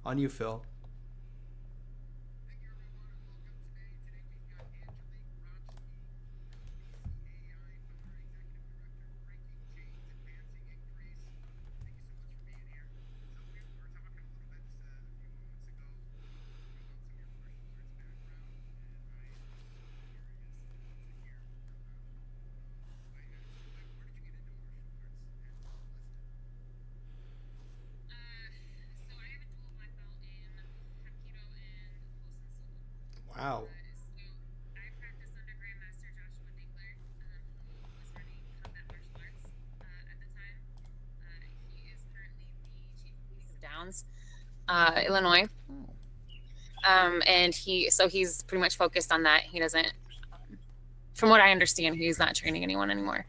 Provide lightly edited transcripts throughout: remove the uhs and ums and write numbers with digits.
On you, Phil. Thank you, everyone, and welcome today. Today we've got Angelique, Racki from the BCAI, founder and executive director, Breaking Chains, Advancing Increase. Thank you so much for being here. So we were talking a little bit just a few moments ago about some of your martial arts background, and I am super curious to hear more about it. Where did you get into martial arts, and who enlisted? So I have a dual black belt in Hapkido and Hosinsul. Wow. So I practiced under Grandmaster Joshua Dingler, who was running combat martial arts at the time. He is currently the chief of police of Downs, Illinois. And he's pretty much focused on that. He doesn't, from what I understand, he's not training anyone anymore.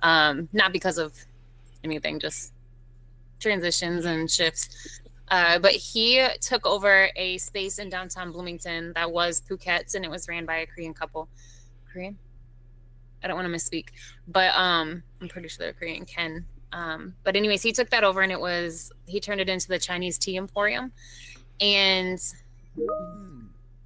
Not because of anything, just transitions and shifts. But he took over a space in downtown Bloomington that was Phuket's, and it was ran by a Korean couple. Korean? I don't want to misspeak, but I'm pretty sure they're Korean. Ken. But anyways, he took that over, and he turned it into the Chinese tea emporium, and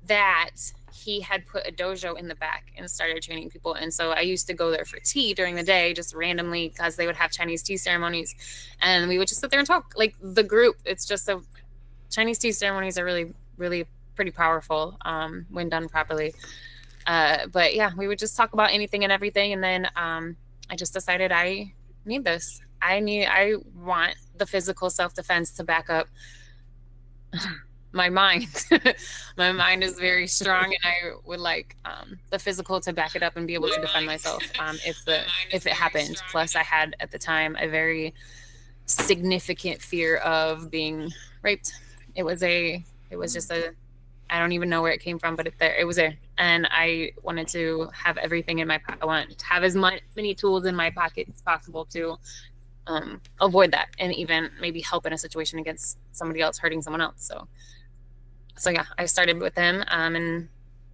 that he had put a dojo in the back and started training people. And so I used to go there for tea during the day, just randomly, because they would have Chinese tea ceremonies, and we would just sit there and talk like the group. It's just Chinese tea ceremonies are really, really pretty powerful when done properly. But yeah, we would just talk about anything and everything. And then I just decided I need this. I want the physical self-defense to back up my mind. My mind is very strong, and I would like the physical to back it up and be able to defend myself if it happened. Plus, I had at the time a very significant fear of being raped. It was just a I don't even know where it came from, but it was there, and I wanted to have everything in my pocket. I wanted to have as many tools in my pocket as possible to avoid that, and even maybe help in a situation against somebody else hurting someone else. So yeah, I started with him and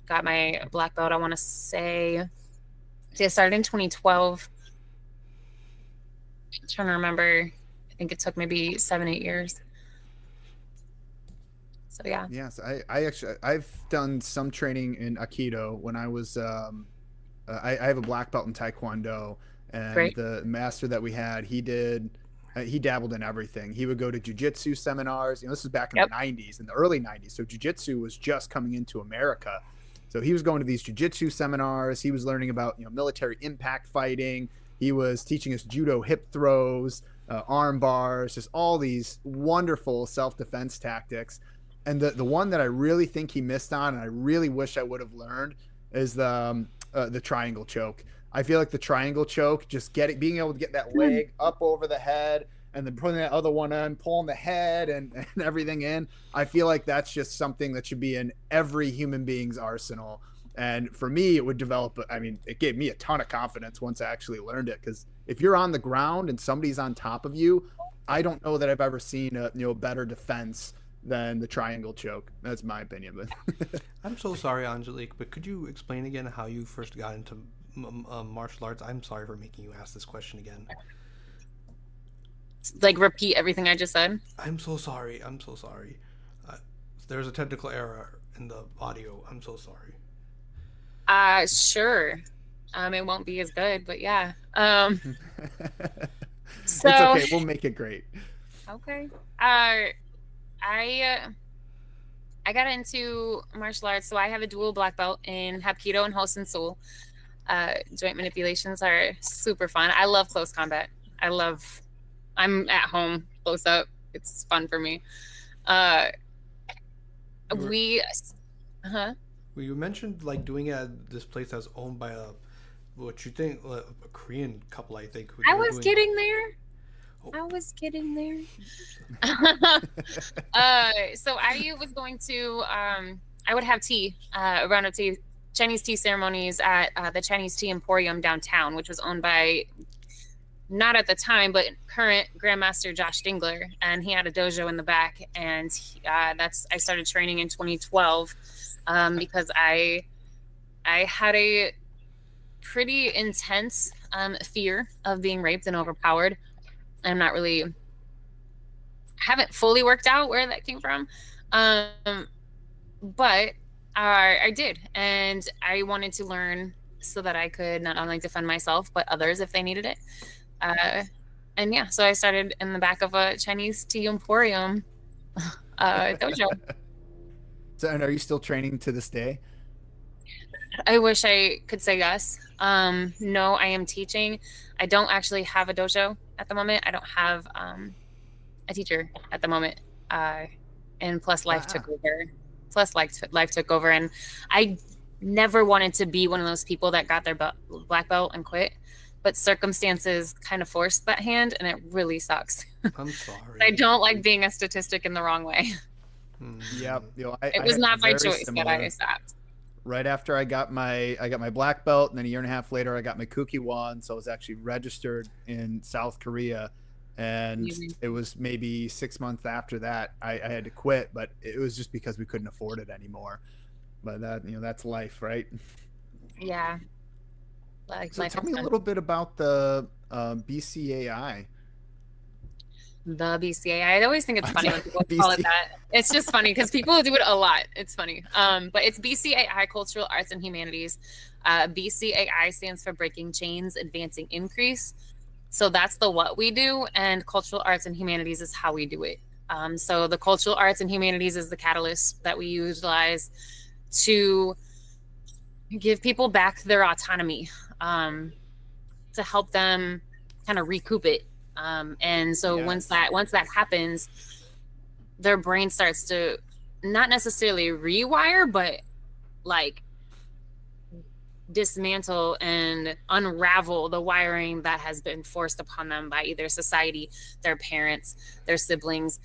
got my black belt. I want to say, see, I started in 2012. I'm trying to remember. I think it took maybe 7, 8 years. So yeah, Yes, I actually I've done some training in Aikido when I was I have a black belt in Taekwondo, and great. the master that we had, he dabbled in everything. He would go to jujitsu seminars. You know, this was back in the Yep. '90s, in the early '90s. So jujitsu was just coming into America. So he was going to these jujitsu seminars. He was learning about military impact fighting. He was teaching us judo hip throws, arm bars, just all these wonderful self defense tactics. And the one that I really think he missed on, and I really wish I would have learned, is the triangle choke. I feel like the triangle choke, just being able to get that leg up over the head, and then putting that other one on, pulling the head and everything in. I feel like that's just something that should be in every human being's arsenal. And for me, it would develop. I mean, it gave me a ton of confidence once I actually learned it. Because if you're on the ground and somebody's on top of you, I don't know that I've ever seen a better defense than the triangle choke. That's my opinion. But I'm so sorry, Angelique, but could you explain again how you first got into martial arts? I'm sorry for making you ask this question again. Like repeat everything I just said. I'm so sorry. I'm so sorry. Uh, there's a technical error in the audio. I'm so sorry. Sure. It won't be as good, but yeah. It's So okay. We'll make it great. okay. I I got into martial arts, so I have a dual black belt in Hapkido and Hosinsul. Joint manipulations are super fun. I love close combat. I love. I'm at home close up. It's fun for me. Uh, You were we, huh? well, you mentioned like doing it at this place that's owned by what you think a Korean couple, I think, who I they were was doing. getting there. Oh, I was getting there. So I was going to, I would have tea, a round of tea, Chinese tea ceremonies at the Chinese Tea Emporium downtown, which was owned by, not at the time, but current Grandmaster Josh Dingler. And he had a dojo in the back. And I started training in 2012 because I had a pretty intense fear of being raped and overpowered. I'm not really haven't fully worked out where that came from. But I did, and I wanted to learn so that I could not only defend myself but others if they needed it. And yeah, so I started in the back of a Chinese tea emporium dojo. So, and are you still training to this day? I wish I could say yes. No, I am teaching. I don't actually have a dojo at the moment. I don't have a teacher at the moment. And plus life took over. Life took over, and I never wanted to be one of those people that got their black belt and quit. But circumstances kind of forced that hand, and it really sucks. I'm sorry. I don't like being a statistic in the wrong way. Yep. It was not my choice that I stopped. Right after I got my black belt, and then a year and a half later, I got my Kuki-1. So I was actually registered in South Korea, and it was maybe 6 months after that I had to quit, but it was just because we couldn't afford it anymore. But that, that's life, right? Yeah. So tell me a little bit about the BCAI. The BCAI. I always think it's funny when people call it that. It's just funny because people do it a lot. It's funny. But it's BCAI Cultural Arts and Humanities. BCAI stands for Breaking Chains, Advancing Increase. So that's the what we do, and Cultural Arts and Humanities is how we do it. So the Cultural Arts and Humanities is the catalyst that we utilize to give people back their autonomy, to help them kind of recoup it. And so once that happens, their brain starts to not necessarily rewire, but like dismantle and unravel the wiring that has been forced upon them by either society, their parents, their siblings,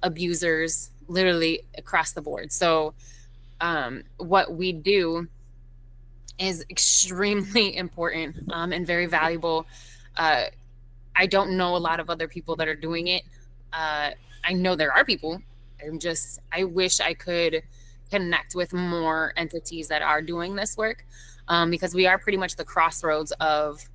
abusers, literally across the board. So what we do is extremely important and very valuable. I don't know a lot of other people that are doing it. I know there are people. I wish I could connect with more entities that are doing this work, because we are pretty much the crossroads of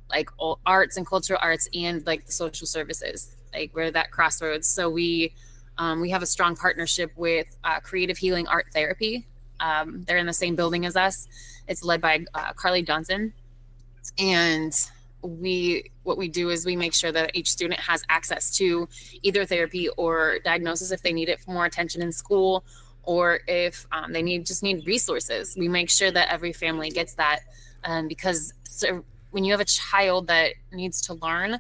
like arts and cultural arts and like the social services. Like we're that crossroads. So we have a strong partnership with Creative Healing Art Therapy. They're in the same building as us. It's led by Carly Johnson. And what we do is we make sure that each student has access to either therapy or diagnosis if they need it for more attention in school, or if they need resources. We make sure that every family gets that, because when you have a child that needs to learn,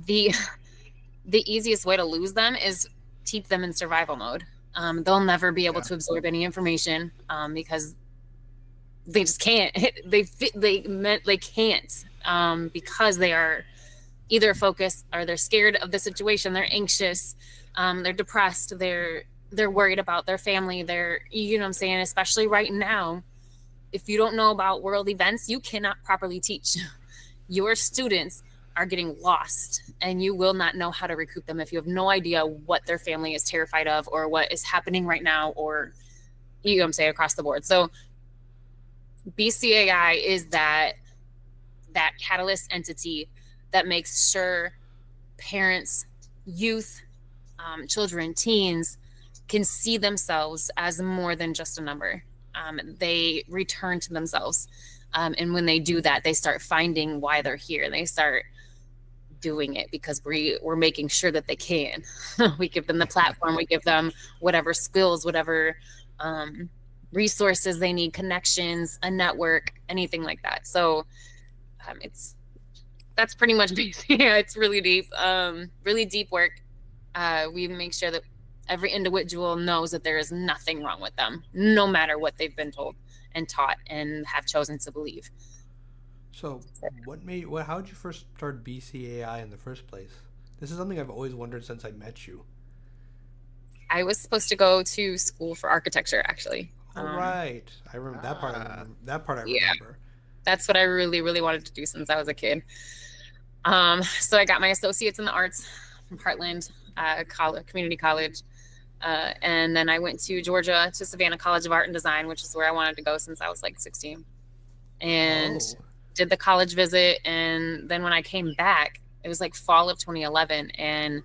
the easiest way to lose them is keep them in survival mode. They'll never be able to absorb any information because they just can't. They can't, because they are either focused or they're scared of the situation. They're anxious. They're depressed. They're worried about their family. You know what I'm saying? Especially right now, if you don't know about world events, you cannot properly teach. Your students are getting lost, and you will not know how to recoup them if you have no idea what their family is terrified of or what is happening right now, or you know what I'm saying, across the board. So BCAI is that catalyst entity that makes sure parents, youth, children, teens can see themselves as more than just a number. They return to themselves. And when they do that, they start finding why they're here. They start doing it because we're making sure that they can. We give them the platform. We give them whatever skills, whatever resources they need, connections, a network, anything like that. So that's pretty much basic. Yeah, it's really deep work. We make sure that every individual knows that there is nothing wrong with them, no matter what they've been told and taught and have chosen to believe. So how did you first start BCAI in the first place? This is something I've always wondered since I met you. I was supposed to go to school for architecture, actually. Right. I remember that part. I remember. That's what I really, really wanted to do since I was a kid. So I got my associates in the arts from Heartland Community College. And then I went to Georgia to Savannah College of Art and Design, which is where I wanted to go since I was like 16. And did the college visit. And then when I came back, it was like fall of 2011. And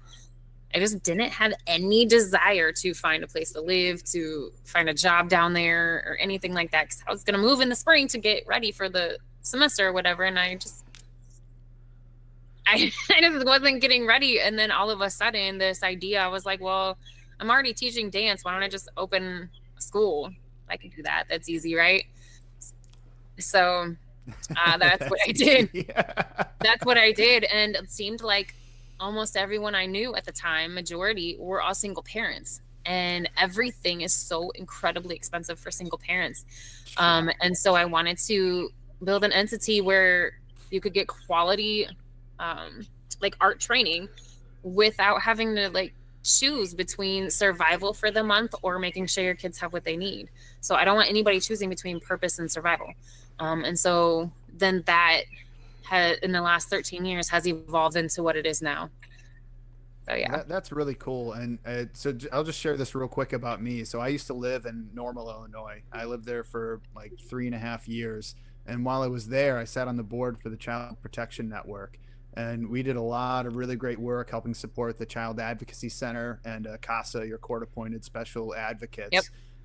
I just didn't have any desire to find a place to live, to find a job down there or anything like that. Cause I was going to move in the spring to get ready for the semester or whatever. And I just wasn't getting ready. And then all of a sudden this idea, I was like, well, I'm already teaching dance. Why don't I just open a school? I can do that. That's easy, right? So that's what I did. That's what I did. And it seemed like almost everyone I knew at the time, majority, were all single parents. And everything is so incredibly expensive for single parents. And so I wanted to build an entity where you could get quality like art training without having to like choose between survival for the month or making sure your kids have what they need. So I don't want anybody choosing between purpose and survival. And so then that in the last 13 years has evolved into what it is now. So yeah, that's really cool. And so I'll just share this real quick about me. So I used to live in Normal, Illinois. I lived there for like 3.5 years. And while I was there, I sat on the board for the Child Protection Network. And we did a lot of really great work helping support the Child Advocacy Center and CASA, your court-appointed special advocates. Yep.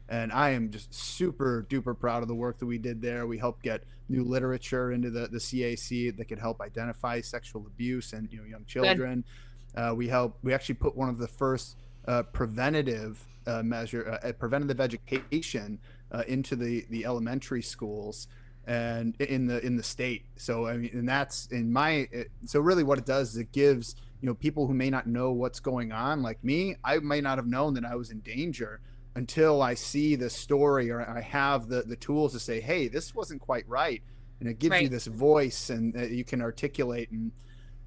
And I am just super duper proud of the work that we did there. We helped get new literature into the CAC that could help identify sexual abuse and young children. We actually put one of the first preventative education into the elementary schools and in the state. So I mean, and that's so really what it does is it gives people who may not know what's going on, like me. I may not have known that I was in danger until I see the story or I have the tools to say, hey, this wasn't quite right. And it gives you this voice and you can articulate. And,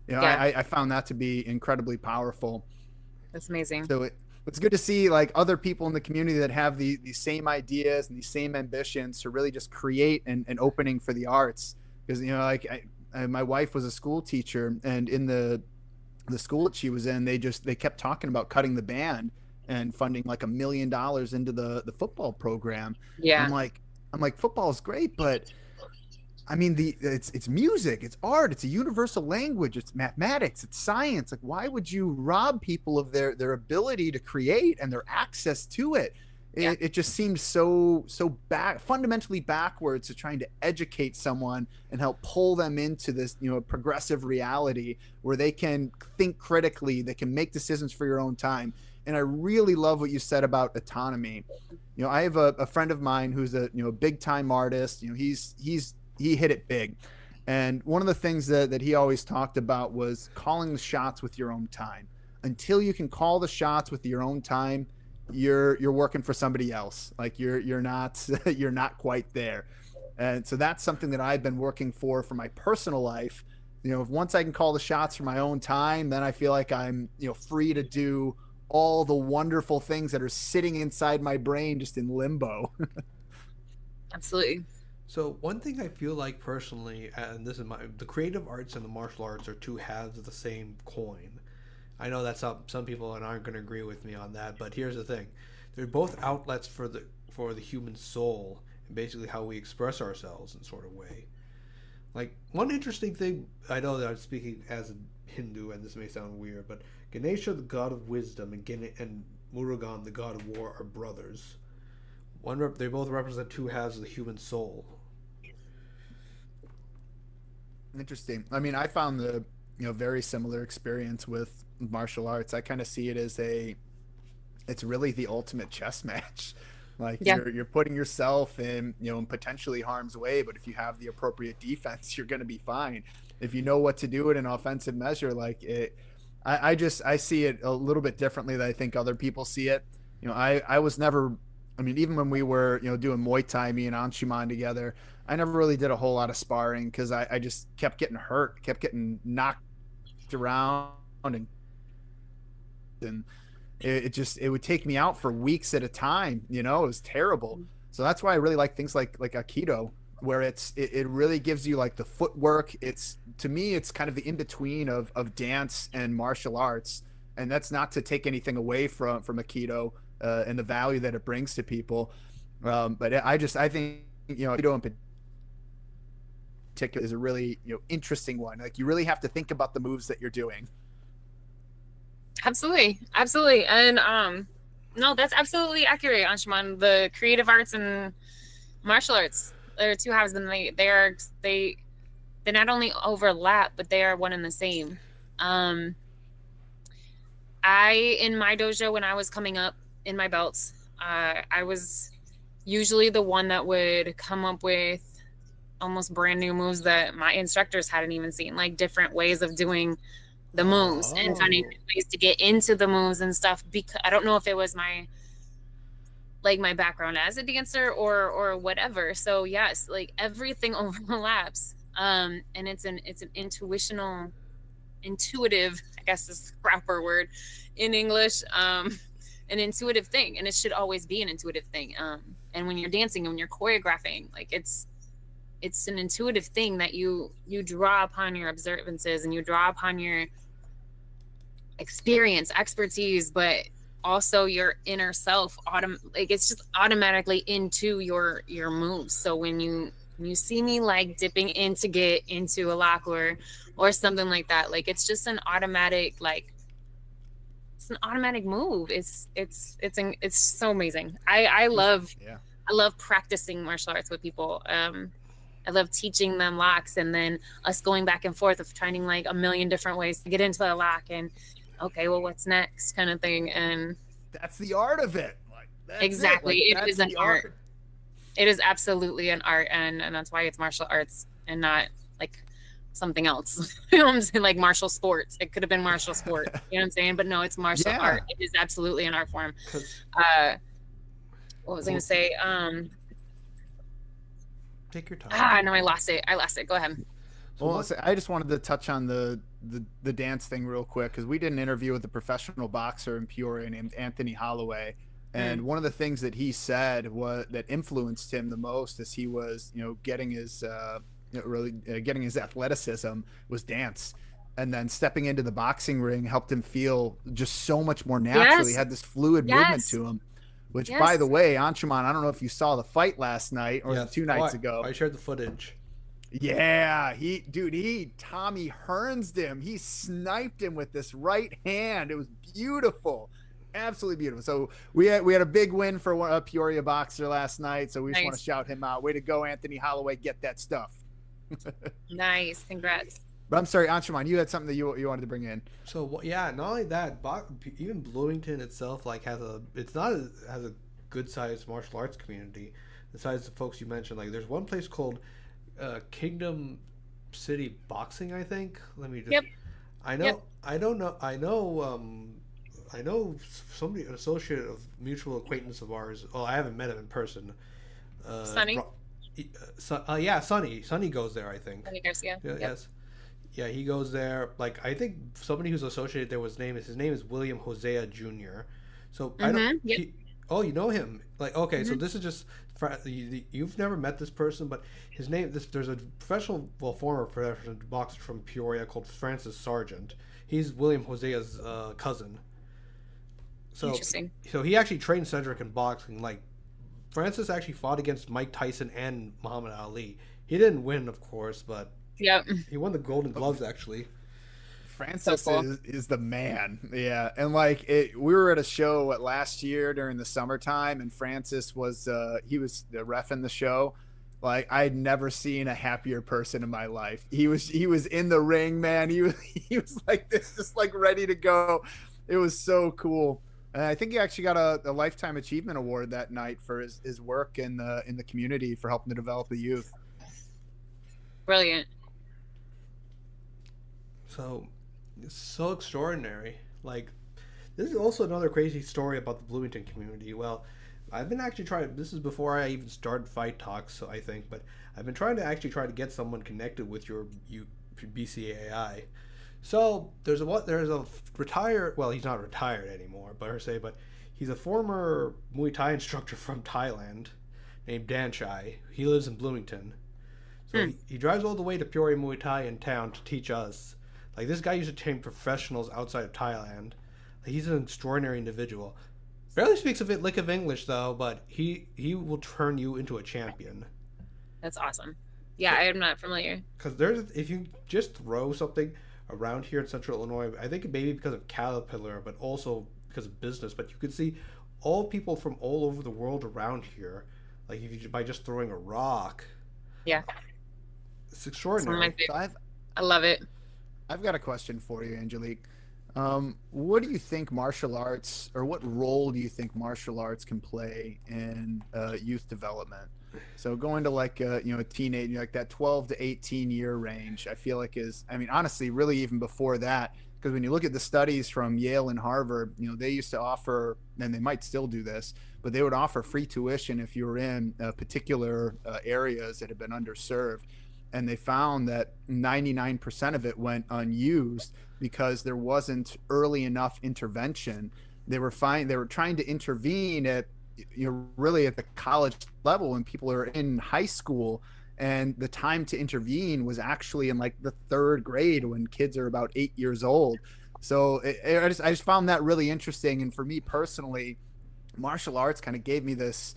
I found that to be incredibly powerful. That's amazing. So it's good to see like other people in the community that have these same ideas and these same ambitions to really just create an opening for the arts. Because, my wife was a school teacher, and in the school that she was in, they kept talking about cutting the band and funding like $1 million into the football program. Yeah. I'm like, football is great, but I mean, it's music, it's art, it's a universal language, it's mathematics, it's science. Like, why would you rob people of their ability to create and their access to it? It just seems so fundamentally backwards to trying to educate someone and help pull them into this, progressive reality where they can think critically, they can make decisions for your own time. And I really love what you said about autonomy. I have a friend of mine who's a big time artist. He hit it big. And one of the things that he always talked about was calling the shots with your own time. Until you can call the shots with your own time, you're working for somebody else. Like you're not you're not quite there. And so that's something that I've been working for my personal life. Once I can call the shots for my own time, then I feel like I'm free to do all the wonderful things that are sitting inside my brain just in limbo. Absolutely. So one thing I feel like personally, and this is the creative arts and the martial arts are two halves of the same coin. I know that some people aren't going to agree with me on that, but here's the thing: they're both outlets for the human soul and basically how we express ourselves in sort of way. Like one interesting thing, I know that I'm speaking as a Hindu, and this may sound weird, but Ganesha, the god of wisdom, and Murugan, the god of war, are brothers. They both represent two halves of the human soul. Interesting. I mean, I found the very similar experience with martial arts. I kind of see it as it's really the ultimate chess match. Like you're putting yourself in in potentially harm's way, but if you have the appropriate defense, you're going to be fine. If you know what to do in an offensive measure, like it, I see it a little bit differently than I think other people see it. I was never. I mean, even when we were, doing Muay Thai, me and Anshuman together, I never really did a whole lot of sparring because I just kept getting hurt, kept getting knocked around, and it would take me out for weeks at a time. It was terrible. So that's why I really like things like Aikido, where it really gives you like the footwork. To me, it's kind of the in between of dance and martial arts, and that's not to take anything away from Aikido. And the value that it brings to people. But I think, Aikido in particular is a really, interesting one. Like you really have to think about the moves that you're doing. Absolutely, absolutely, and no, that's absolutely accurate, Anshuman. The creative arts and martial arts, there are two halves, and they not only overlap, but they are one and the same. Um, I in my dojo when I was coming up in my belts, I was usually the one that would come up with almost brand new moves that my instructors hadn't even seen, like different ways of doing the moves and finding Oh. ways to get into the moves and stuff. Because I don't know if it was my background as a dancer or whatever. So yes, like everything overlaps. And it's an intuitive, I guess is the proper word in English. An intuitive thing, and it should always be an intuitive thing. And when you're dancing and when you're choreographing, like it's an intuitive thing that you draw upon your observances and you draw upon your experience, expertise, but also your inner self. Like it's just automatically into your moves. So when you see me like dipping in to get into a lock or something like that, like it's just an automatic, like it's an automatic move. It's so amazing. I love Yeah. I love practicing martial arts with people. I love teaching them locks and then us going back and forth of trying like a million different ways to get into the lock and okay, well, what's next kind of thing. And That's the art of it. Like that's exactly, it. Like, it is that's an the art. It is absolutely an art, and that's why it's martial arts and not like something else. You know what I'm saying? Like martial sports. It could have been martial sport. You know what I'm saying? But no, it's martial Yeah. art. It is absolutely an art form. 'Cause- What was I gonna say? Take your time. No, I lost it. Go ahead. So Well, what- I just wanted to touch on the dance thing real quick because we did an interview with a professional boxer in Peoria named Anthony Holloway, and one of the things that he said was that influenced him the most as he was, getting his getting his athleticism was dance, and then stepping into the boxing ring helped him feel just so much more natural. He Yes. had this fluid movement Yes. to him. Which, Yes. by the way, Anshuman, I don't know if you saw the fight last night or Yes. 2 nights Oh, ago. I shared the footage. Yeah, he Tommy Hearnsed him. He sniped him with this right hand. It was beautiful, absolutely beautiful. So we had a big win for a Peoria boxer last night. So we just want to Nice. shout him out. Way to go, Anthony Holloway. Get that stuff. Nice, congrats. But I'm sorry, Anshuman, you had something that you wanted to bring in. So yeah, not only that, even Bloomington itself like has a good sized martial arts community. Besides the folks you mentioned, like there's one place called Kingdom City Boxing, I think. Let me just. Yep. I know. Yep. I don't know. I know somebody, an associate of mutual acquaintance of ours. Well, I haven't met him in person. Sonny? Yeah, Sonny. Sonny goes there, I think. Sonny Garcia. Yeah, Yep. Yes. Yeah, he goes there. Like I think somebody who's associated there his name is William Hosea Jr. So I don't. Yep. Oh, you know him? Like okay, so this is just you've never met this person, but his name. There's a former professional boxer from Peoria called Francis Sargent. He's William Hosea's cousin. So Interesting. So he actually trained Cedric in boxing. Like Francis actually fought against Mike Tyson and Muhammad Ali. He didn't win, of course, but Yep. he won the Golden Gloves actually. Francis So cool. is the man. Yeah. And like we were at a show last year during the summertime, and Francis was he was the ref in the show. Like I'd never seen a happier person in my life. He was in the ring, man. He was like this, just like ready to go. It was so cool. And I think he actually got a lifetime achievement award that night for his work in the community for helping to develop the youth. Brilliant. So it's so extraordinary. Like this is also another crazy story about the Bloomington community. Well, I've been actually trying. This is before I even started Fight Talks, so I think, but I've been trying to get someone connected with your BCAI. So there's a retired. Well, he's not retired anymore, but he's a former Muay Thai instructor from Thailand, named Dan Chai. He lives in Bloomington. So he drives all the way to Peoria Muay Thai in town to teach us. Like this guy used to train professionals outside of Thailand. He's an extraordinary individual. Barely speaks a lick of English though, but he will turn you into a champion. That's awesome. Yeah, I am not familiar. Because if you just throw something, around here in Central Illinois. I think maybe because of Caterpillar, but also because of business. But you could see all people from all over the world around here, like if you by just throwing a rock. Yeah, It's it's one of my extraordinary. So favorites. I love it. I've got a question for you, Angelique. What do you think martial arts, or what role do you think martial arts can play in youth development? So going to like a teenage, like that 12 to 18 year range, I feel like I mean, honestly, really even before that, because when you look at the studies from Yale and Harvard, they used to offer, and they might still do this, but they would offer free tuition if you were in particular areas that had been underserved. And they found that 99% of it went unused because there wasn't early enough intervention. They were trying to intervene at really at the college level when people are in high school, and the time to intervene was actually in like the third grade when kids are about 8 years old. So I just found that really interesting. And for me personally, martial arts kind of gave me this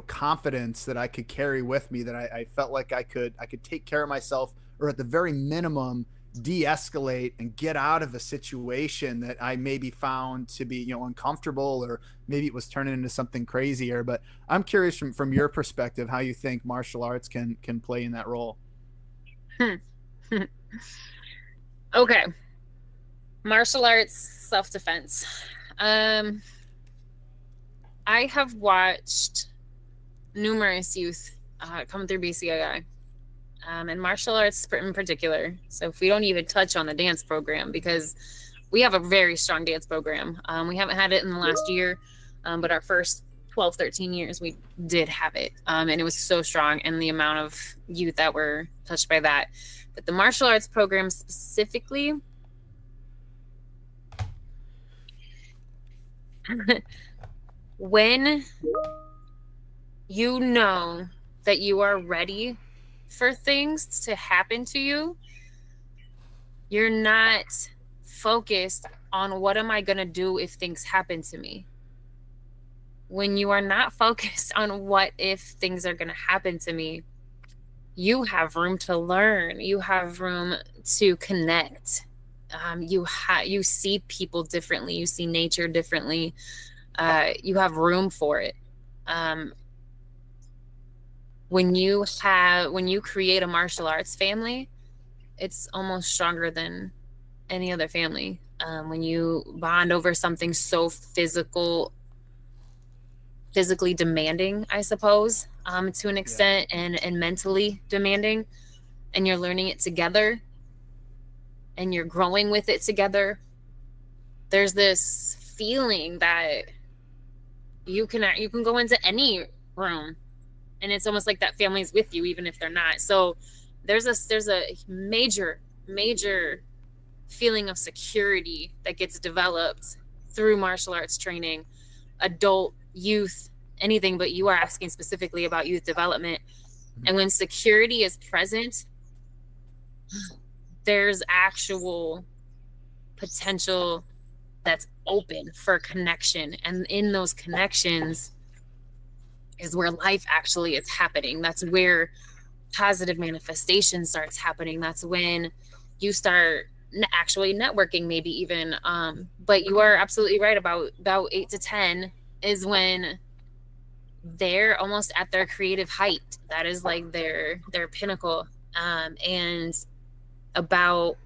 confidence that I could carry with me, that I felt like I could take care of myself, or at the very minimum de-escalate and get out of a situation that I maybe found to be uncomfortable, or maybe it was turning into something crazier. But I'm curious from your perspective how you think martial arts can play in that role. Okay, martial arts self-defense. I have watched numerous youth come through BCAI, and martial arts in particular. So if we don't even touch on the dance program, because we have a very strong dance program. We haven't had it in the last year, but our first 12, 13 years, we did have it. And it was so strong, and the amount of youth that were touched by that. But the martial arts program specifically, when you know that you are ready for things to happen to you, you're not focused on what am I going to do if things happen to me. When you are not focused on what if things are going to happen to me, you have room to learn. You have room to connect. You see people differently. You see nature differently. You have room for it. When you create a martial arts family, it's almost stronger than any other family. When you bond over something so physically demanding, I suppose, to an extent, and mentally demanding, and you're learning it together, and you're growing with it together, there's this feeling that you can go into any room, and it's almost like that family's with you, even if they're not. So there's a major feeling of security that gets developed through martial arts training, adult, youth, anything, but you are asking specifically about youth development. And when security is present, there's actual potential that's open for connection. And in those connections is where life actually is happening. That's where positive manifestation starts happening. That's when you start actually networking, maybe even. But you are absolutely right about 8 to 10 is when they're almost at their creative height. That is like their pinnacle. And about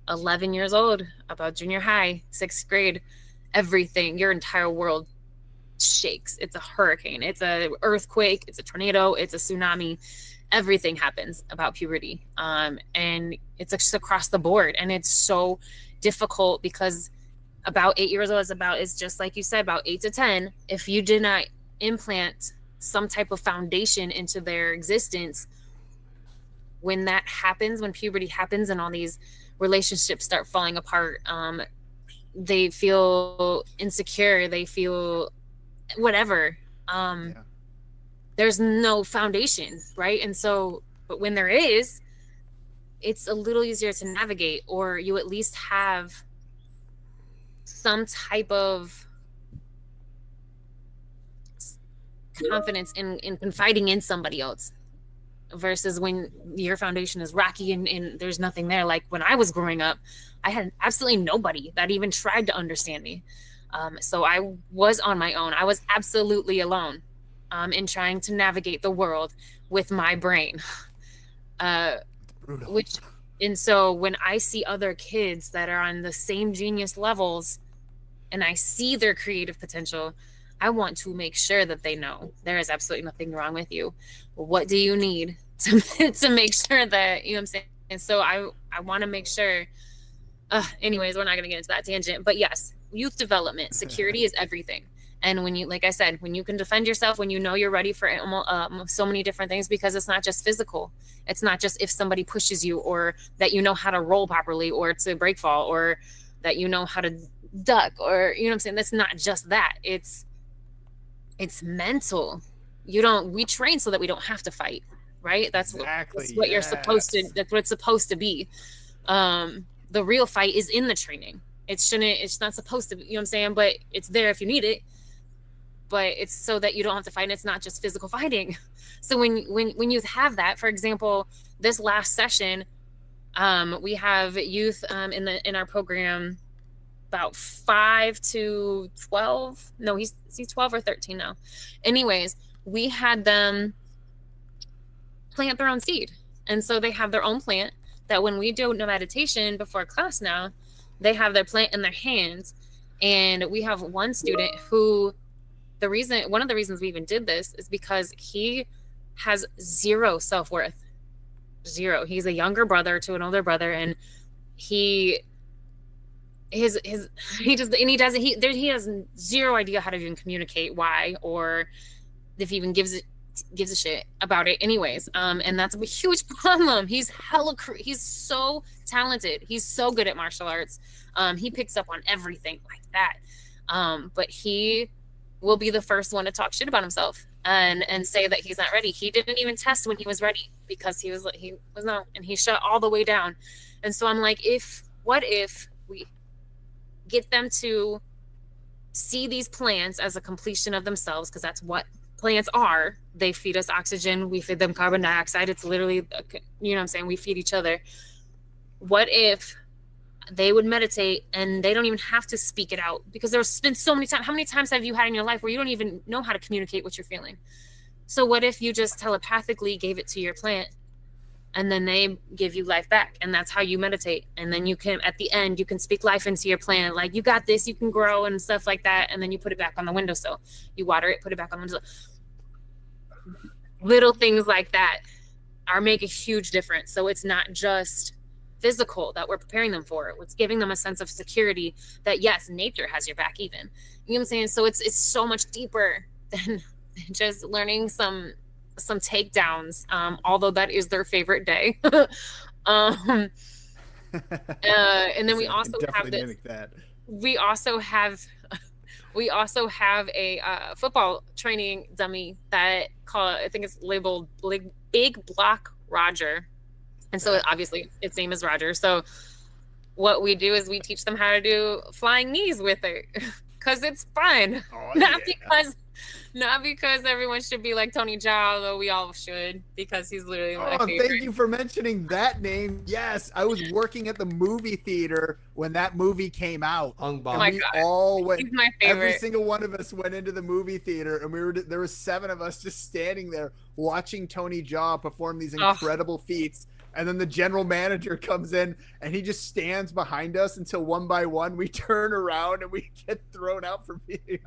11 years old, about junior high, 6th grade, everything, your entire world shakes. It's a hurricane, it's a earthquake, it's a tornado, it's a tsunami. Everything happens about puberty. And it's just across the board. And it's so difficult because about 8 years old is just like you said, about 8 to 10. If you did not implant some type of foundation into their existence, when that happens, when puberty happens and all these relationships start falling apart, they feel insecure, they feel whatever. There's no foundation, right? And so, but when there is, it's a little easier to navigate, or you at least have some type of confidence in confiding in somebody else. versus when your foundation is rocky and there's nothing there. Like when I was growing up, I had absolutely nobody that even tried to understand me. So I was on my own. I was absolutely alone in trying to navigate the world with my brain. Brutal. And so when I see other kids that are on the same genius levels and I see their creative potential, I want to make sure that they know there is absolutely nothing wrong with you. What do you need to make sure that, you know what I'm saying? And so I want to make sure, anyways, we're not going to get into that tangent, but yes, youth development, security is everything. And when you, like I said, when you can defend yourself, when you know you're ready for so many different things, because it's not just physical. It's not just if somebody pushes you, or that you know how to roll properly, or to break fall, or that you know how to duck, or, you know what I'm saying? That's not just that. It's mental. We train so that we don't have to fight, right? That's what you're supposed to, that's what it's supposed to be. The real fight is in the training. It's not supposed to be, you know what I'm saying? But it's there if you need it. But it's so that you don't have to fight. And it's not just physical fighting. So when youth have that, for example, this last session, we have youth in our program about 5 to 12. No, he's 12 or 13 now. Anyways, we had them plant their own seed. And so they have their own plant that when we do no meditation before class now, they have their plant in their hands. And we have one student who, one of the reasons we even did this is because he has zero self-worth. Zero. He's a younger brother to an older brother, and he has zero idea how to even communicate why, or if he even gives a shit about it anyways. And that's a huge problem. He's so talented. He's so good at martial arts. He picks up on everything like that. But he will be the first one to talk shit about himself and say that he's not ready. He didn't even test when he was ready because he was not, and he shut all the way down. And so I'm like, what if we get them to see these plants as a completion of themselves, because that's what plants are. They feed us oxygen, we feed them carbon dioxide. It's literally, you know what I'm saying, we feed each other. What if they would meditate and they don't even have to speak it out? Because there's been so many times, how many times have you had in your life where you don't even know how to communicate what you're feeling? So what if you just telepathically gave it to your plant, and then they give you life back, and that's how you meditate? And then you can, at the end, you can speak life into your plant, like, you got this, you can grow and stuff like that. And then you put it back on the windowsill, you water it, put it back on the windowsill. Little things like that make a huge difference. So it's not just physical that we're preparing them for. It's giving them a sense of security that, yes, nature has your back even. You know what I'm saying? So it's so much deeper than just learning some takedowns, although that is their favorite day. And then we also have this. We also have a football training dummy that I think it's labeled Big Block Roger. And so obviously its name is Roger. So what we do is we teach them how to do flying knees with it because it's fun. Not because everyone should be like Tony Jaa, although we all should, because he's literally my favorite. Thank you for mentioning that name. Yes, I was working at the movie theater when that movie came out. Oh my God. All went, he's my favorite. Every single one of us went into the movie theater, and there were 7 of us just standing there watching Tony Jaa perform these incredible feats. And then the general manager comes in and he just stands behind us until one by one we turn around and we get thrown out for being.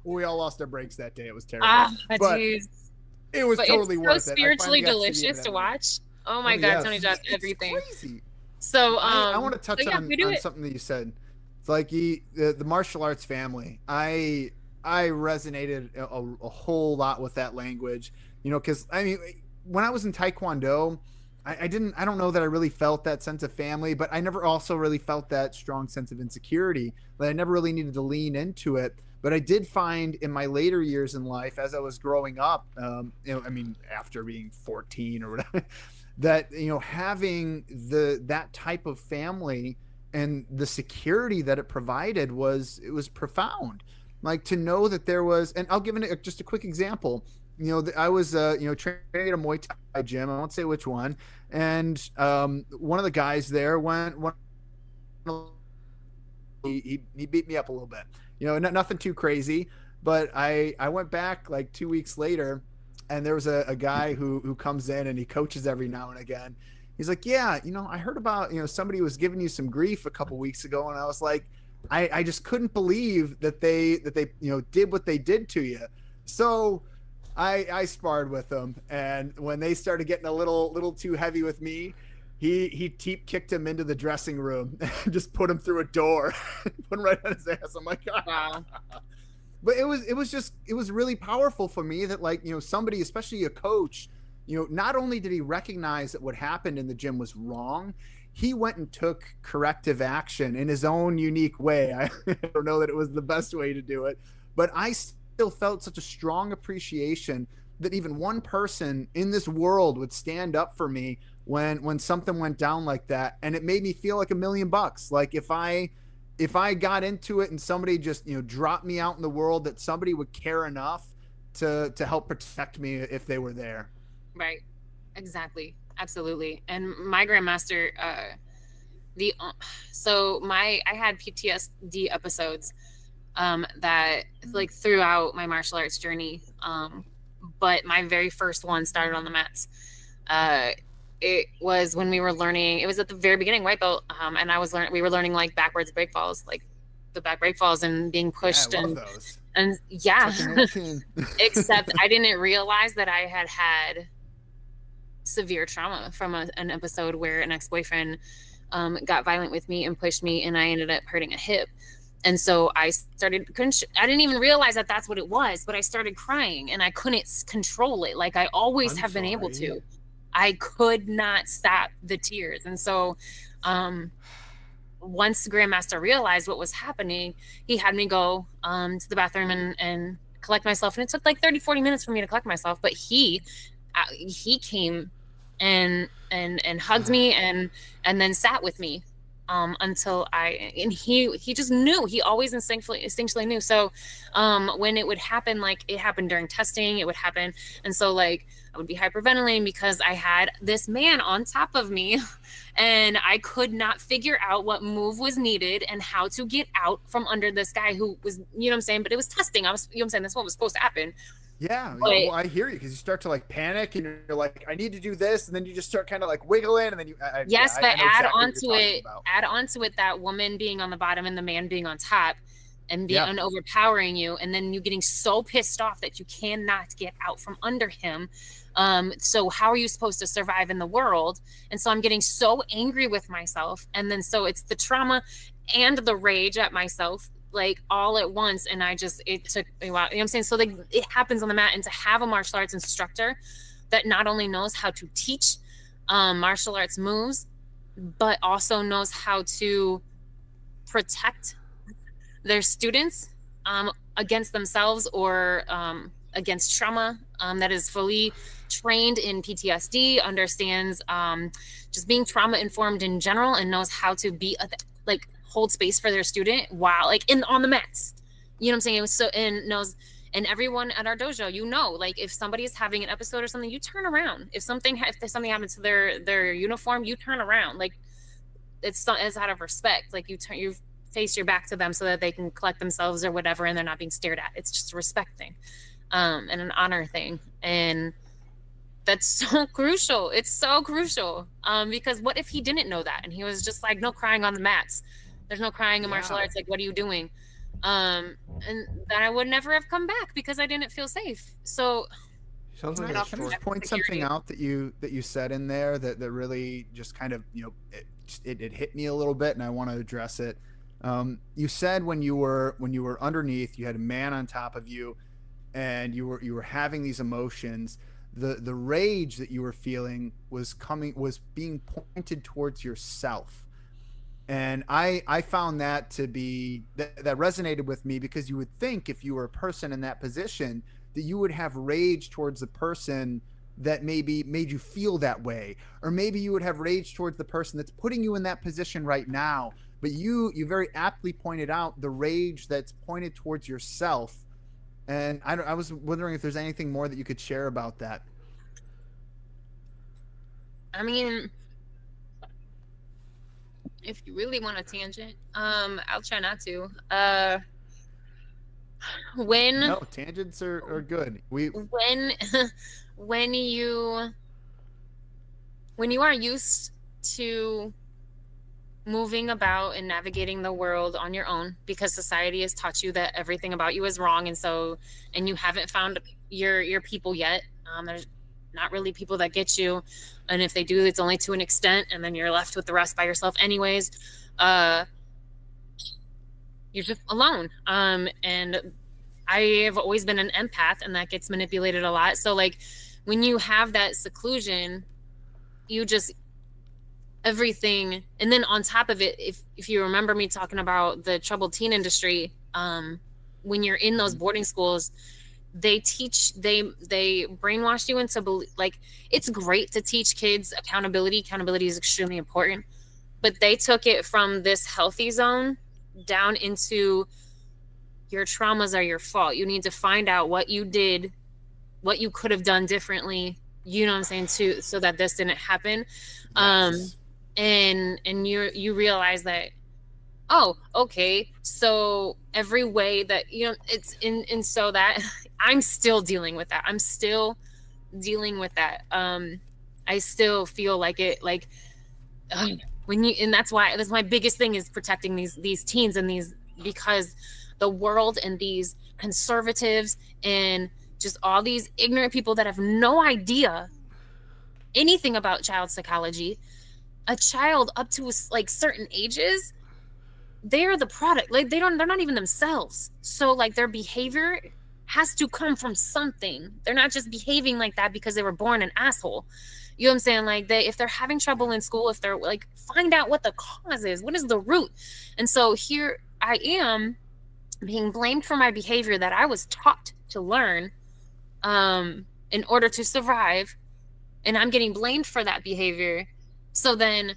We all lost our breaks that day. It was terrible. But it was totally worth it. It's so spiritually delicious to watch. Oh my God, Tony Jaa's everything. Crazy. So I want to touch on something that you said. It's like the martial arts family. I resonated a whole lot with that language. You know, because I mean, when I was in Taekwondo, I don't know that I really felt that sense of family, but I never also really felt that strong sense of insecurity. But I never really needed to lean into it. But I did find in my later years in life, as I was growing up, after being 14 or whatever, that, having that type of family and the security that it provided was profound. Like, to know that there was, and I'll give just a quick example. I was training at a Muay Thai gym. I won't say which one. And one of the guys there he beat me up a little bit. Nothing too crazy, but I went back like 2 weeks later, and there was a guy who comes in and he coaches every now and again. He's like, yeah, I heard about, somebody was giving you some grief a couple weeks ago. And I was like, I just couldn't believe that they did what they did to you. So I sparred with them. And when they started getting a little too heavy with me, he teep kicked him into the dressing room and just put him through a door, put him right on his ass. I'm like, Wow. But it was really powerful for me that, like, somebody, especially a coach, not only did he recognize that what happened in the gym was wrong, he went and took corrective action in his own unique way. I don't know that it was the best way to do it, but I still felt such a strong appreciation that even one person in this world would stand up for me when something went down like that. And it made me feel like $1,000,000. Like if I got into it and somebody just, dropped me out in the world, that somebody would care enough to help protect me if they were there. Right. Exactly. Absolutely. And my grandmaster, I had PTSD episodes, that like throughout my martial arts journey. But my very first one started on the mats. It was when we were learning, it was at the very beginning, white belt. And we were learning like backwards break falls, like the back break falls and being pushed. Yeah, I love those. And yeah, except I didn't realize that I had severe trauma from an episode where an ex-boyfriend got violent with me and pushed me, and I ended up hurting a hip. And so I didn't even realize that that's what it was, but I started crying and I couldn't control it. Like I always have been able to. I could not stop the tears. And so once Grandmaster realized what was happening, he had me go to the bathroom and collect myself. And it took like 30-40 minutes for me to collect myself. But he came and hugged me and then sat with me until he just knew. He always instinctually knew. So when it would happen, like it happened during testing, it would happen. And so like I would be hyperventilating because I had this man on top of me and I could not figure out what move was needed and how to get out from under this guy who was, you know what I'm saying? But it was testing. That's what was supposed to happen. Yeah, well, I hear you, because you start to like panic and you're like, I need to do this, and then you just start kind of like wiggling, and then add onto it that woman being on the bottom and the man being on top and being overpowering you, and then you getting so pissed off that you cannot get out from under him. So how are you supposed to survive in the world? And so I'm getting so angry with myself, and then so it's the trauma and the rage at myself, like all at once. And it took me a while, you know what I'm saying? So like it happens on the mat, and to have a martial arts instructor that not only knows how to teach martial arts moves, but also knows how to protect their students against themselves or against trauma, that is fully trained in PTSD, understands just being trauma informed in general, and knows how to be like hold space for their student while like on the mats, you know what I'm saying? It was so, and knows, and everyone at our dojo, like if somebody is having an episode or something, you turn around. If something happens to their uniform, you turn around. Like it's out of respect. Like you face your back to them so that they can collect themselves or whatever, and they're not being stared at. It's just a respect thing, and an honor thing. And that's so crucial. It's so crucial. Because what if he didn't know that? And he was just like, no crying on the mats. There's no crying in martial arts. Like, what are you doing? And then I would never have come back because I didn't feel safe. So Sounds like can I just point something out that you said in there that really just kind of, it hit me a little bit, and I want to address it. You said when you were underneath, you had a man on top of you, and you were having these emotions. The rage that you were feeling was being pointed towards yourself. And I found that to be that resonated with me, because you would think if you were a person in that position that you would have rage towards the person that maybe made you feel that way, or maybe you would have rage towards the person that's putting you in that position right now. But you very aptly pointed out the rage that's pointed towards yourself And I was wondering if there's anything more that you could share about that. I mean, if you really want a tangent, I'll try not to. When No, tangents are good. when when you when you are used to moving about and navigating the world on your own because society has taught you that everything about you is wrong, and you haven't found your people yet. There's not really people that get you, and if they do, it's only to an extent, and then you're left with the rest by yourself anyways. You're just alone. And I have always been an empath, and that gets manipulated a lot. So like when you have that seclusion, you just everything. And then on top of it, if you remember me talking about the troubled teen industry, when you're in those boarding schools, they brainwash you into like, it's great to teach kids accountability is extremely important, but they took it from this healthy zone down into your traumas are your fault. You need to find out what you did, what you could have done differently, you know what I'm saying, too, so that this didn't happen. Yes. And you realize that, oh, okay, so every way that, it's in, and so that I'm still dealing with that. I still feel like it, like, and that's my biggest thing is protecting these teens and these, because the world and these conservatives and just all these ignorant people that have no idea anything about child psychology. A child up to like certain ages, they're the product. Like they're not even themselves. So like their behavior has to come from something. They're not just behaving like that because they were born an asshole. You know what I'm saying? Like if they're having trouble in school, if they're like, find out what the cause is. What is the root? And so here I am being blamed for my behavior that I was taught to learn in order to survive. And I'm getting blamed for that behavior. So then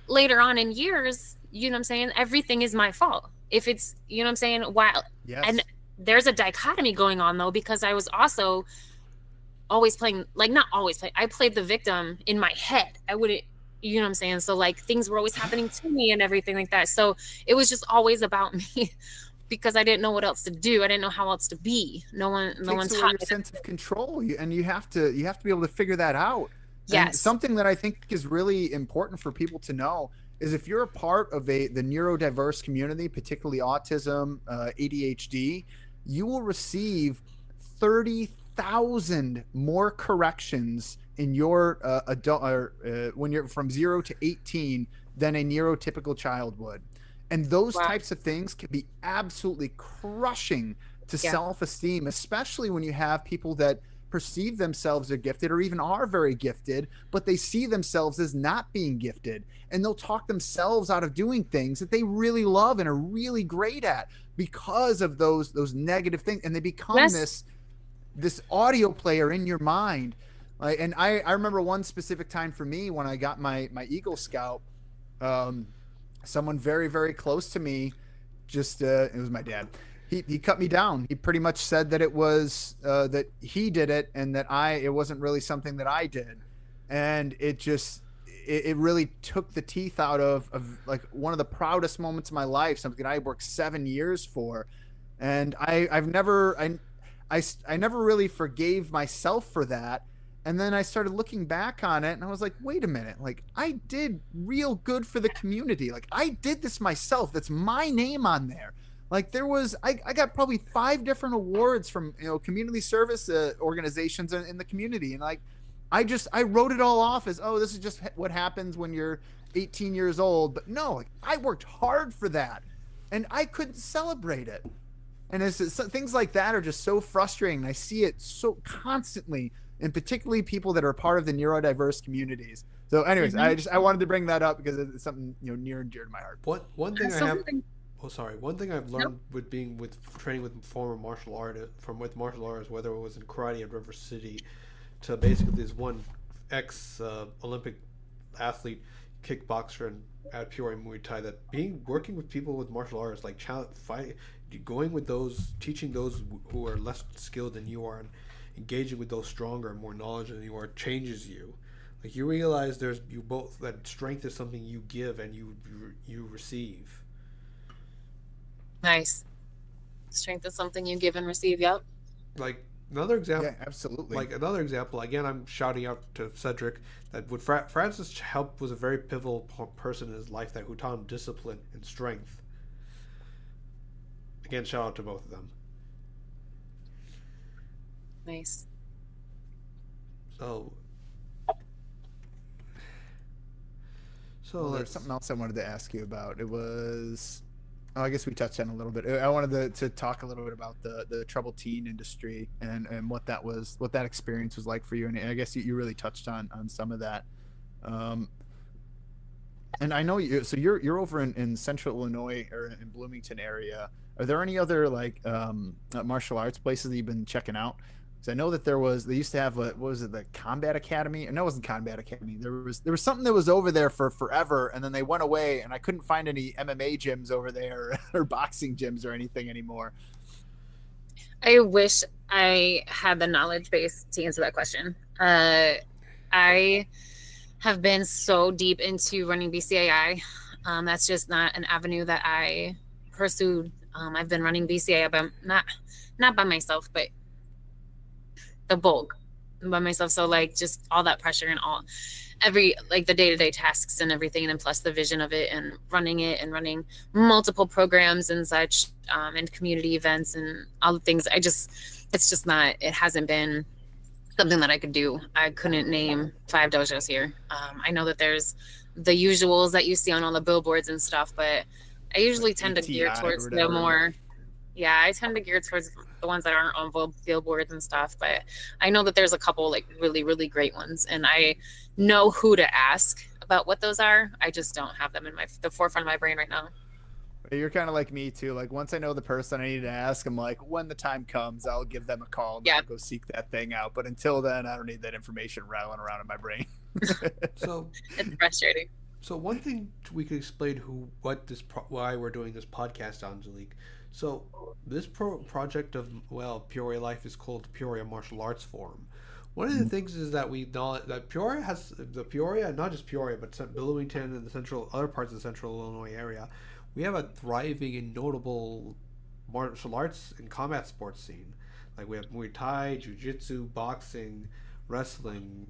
later on in years, you know what I'm saying, everything is my fault. If it's, you know what I'm saying, while Yes. And there's a dichotomy going on though, because I was also always playing, like not always play, I played the victim in my head. I wouldn't, you know what I'm saying? So like things were always happening to me and everything like that. So it was just always about me because I didn't know what else to do. I didn't know how else to be. No one Takes away taught your me sense of control, and you have to be able to figure that out. And Yes. something that I think is really important for people to know is if you're a part of the neurodiverse community, particularly autism, ADHD, you will receive 30,000 more corrections in your adult when you're from 0 to 18 than a neurotypical child would. And those Wow. types of things can be absolutely crushing to Yeah. self-esteem, especially when you have people that perceive themselves as gifted or even are very gifted, but they see themselves as not being gifted. And they'll talk themselves out of doing things that they really love and are really great at because of those negative things. And they become Yes. this audio player in your mind. And I remember one specific time for me when I got my Eagle Scout, someone very, very close to me, it was my dad. He cut me down. He pretty much said that it was that he did it and that it wasn't really something that I did. And it really took the teeth out of like one of the proudest moments of my life, something I worked 7 years for. And I never really forgave myself for that. And then I started looking back on it and I was like, wait a minute, like I did real good for the community. Like I did this myself. That's my name on there. Like I got probably 5 different awards from, community service organizations in the community. And like, I wrote it all off as, oh, this is just what happens when you're 18 years old. But no, like I worked hard for that and I couldn't celebrate it. And things like that are just so frustrating. I see it so constantly, and particularly people that are part of the neurodiverse communities. So anyways, Mm-hmm. I wanted to bring that up because it's something, near and dear to my heart. One thing I have. Something- Oh, sorry. One thing I've learned with training with former martial artists, whether it was in karate at River City, to basically this one ex Olympic athlete, kickboxer, and at Peoria Muay Thai that working with people with martial arts, like going with those, teaching those who are less skilled than you are, and engaging with those stronger and more knowledgeable than you are, changes you. Like you realize you both, that strength is something you give and you receive. Nice. Strength is something you give and receive. Yep. Like another example. Yeah, absolutely. Like another example, again, I'm shouting out to Cedric that would Francis help was a very pivotal person in his life who taught him discipline and strength. Again, shout out to both of them. Nice. So, Well, there's something else I wanted to ask you about. It was, oh, I guess we touched on a little bit. I wanted to talk a little bit about the troubled teen industry and what that experience was like for you. And I guess you really touched on some of that. And I know you're over in central Illinois or in Bloomington area. Are there any other like martial arts places that you've been checking out? Because I know that they used to have what was it, the Combat Academy? No, it wasn't Combat Academy. There was something that was over there for forever, and then they went away, and I couldn't find any MMA gyms over there or boxing gyms or anything anymore. I wish I had the knowledge base to answer that question. I have been so deep into running BCAI. That's just not an avenue that I pursued. I've been running BCAI, but not by myself, but the bulk by myself. So like just all that pressure and like the day-to-day tasks and everything, and then plus the vision of it and running multiple programs and such, and community events and all the things. It hasn't been something that I could do. I couldn't name 5 dojos here. I know that there's the usuals that you see on all the billboards and stuff, but I usually tend to gear towards the more, I tend to gear towards the ones that aren't on billboards and stuff. But I know that there's a couple like really, really great ones, and I know who to ask about what those are. I just don't have them in the forefront of my brain right now. You're kind of like me too. Like once I know the person I need to ask, I'm like, when the time comes, I'll give them a call and I'll go seek that thing out. But until then, I don't need that information rattling around in my brain. So it's frustrating. So one thing we could explain why we're doing this podcast, Angelique. So this project of Peoria Life is called the Peoria Martial Arts Forum. One of the things is that we know that Peoria, not just Peoria, but Bloomington and other parts of the central Illinois area, we have a thriving and notable martial arts and combat sports scene. Like we have Muay Thai, Jiu-Jitsu, boxing, wrestling,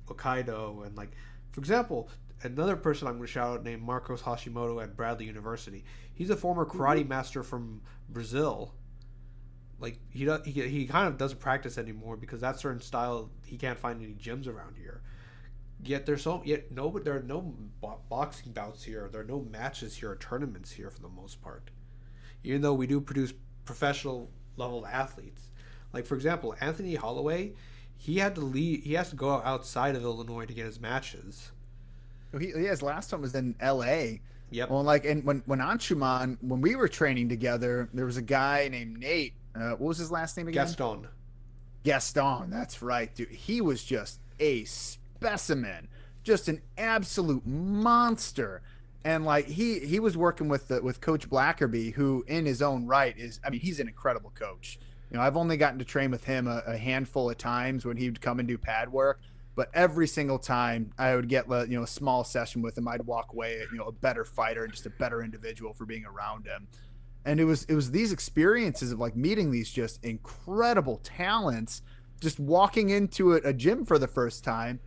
Hapkido, and like, for example, another person I'm going to shout out named Marcos Hashimoto at Bradley University. He's a former karate master from Brazil. Like he kind of doesn't practice anymore because that certain style he can't find any gyms around here. Yet there are no boxing bouts here. There are no matches here or tournaments here for the most part. Even though we do produce professional level athletes. Like for example, Anthony Holloway, he has to go outside of Illinois to get his matches. His last one was in L.A. Yep. Well, like, and when Anshuman, when we were training together, there was a guy named Nate. What was his last name again? Gaston. That's right, dude. He was just a specimen, just an absolute monster. And like he was working with Coach Blackerby, who in his own right he's an incredible coach. You know, I've only gotten to train with him a handful of times when he would come and do pad work. But every single time I would get, a small session with him, I'd walk away, a better fighter and just a better individual for being around him. And it was these experiences of like meeting these just incredible talents, just walking into a gym for the first time.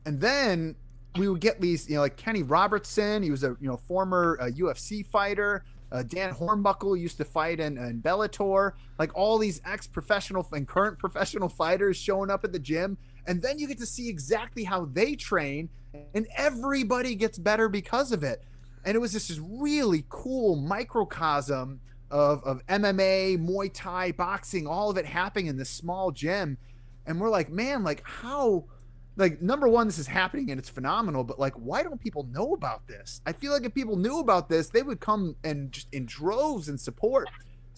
And then we would get these, like Kenny Robertson, he was a, former UFC fighter. Dan Hornbuckle used to fight in Bellator, like all these ex-professional and current professional fighters showing up at the gym. And then you get to see exactly how they train, and everybody gets better because of it. And it was this really cool microcosm of MMA, Muay Thai, boxing, all of it happening in this small gym. And we're like, man, like how, like, number one, this is happening and it's phenomenal, but like, why don't people know about this? I feel like if people knew about this, they would come and just in droves and support.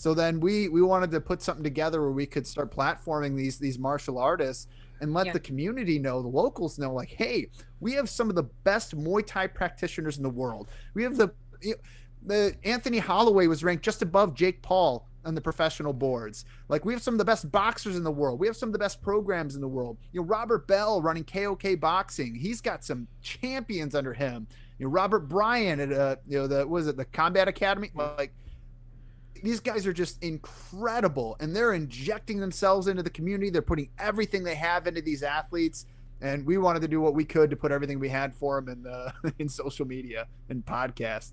So then we wanted to put something together where we could start platforming these martial artists and let Yeah. the community know, the locals know, like, hey, we have some of the best Muay Thai practitioners in the world. We have the Anthony Holloway was ranked just above Jake Paul on the professional boards. Like, we have some of the best boxers in the world. We have some of the best programs in the world. Robert Bell running KOK Boxing. He's got some champions under him. Robert Bryan at the Combat Academy. Like, these guys are just incredible, and they're injecting themselves into the community. They're putting everything they have into these athletes, and we wanted to do what we could to put everything we had for them in social media and podcast.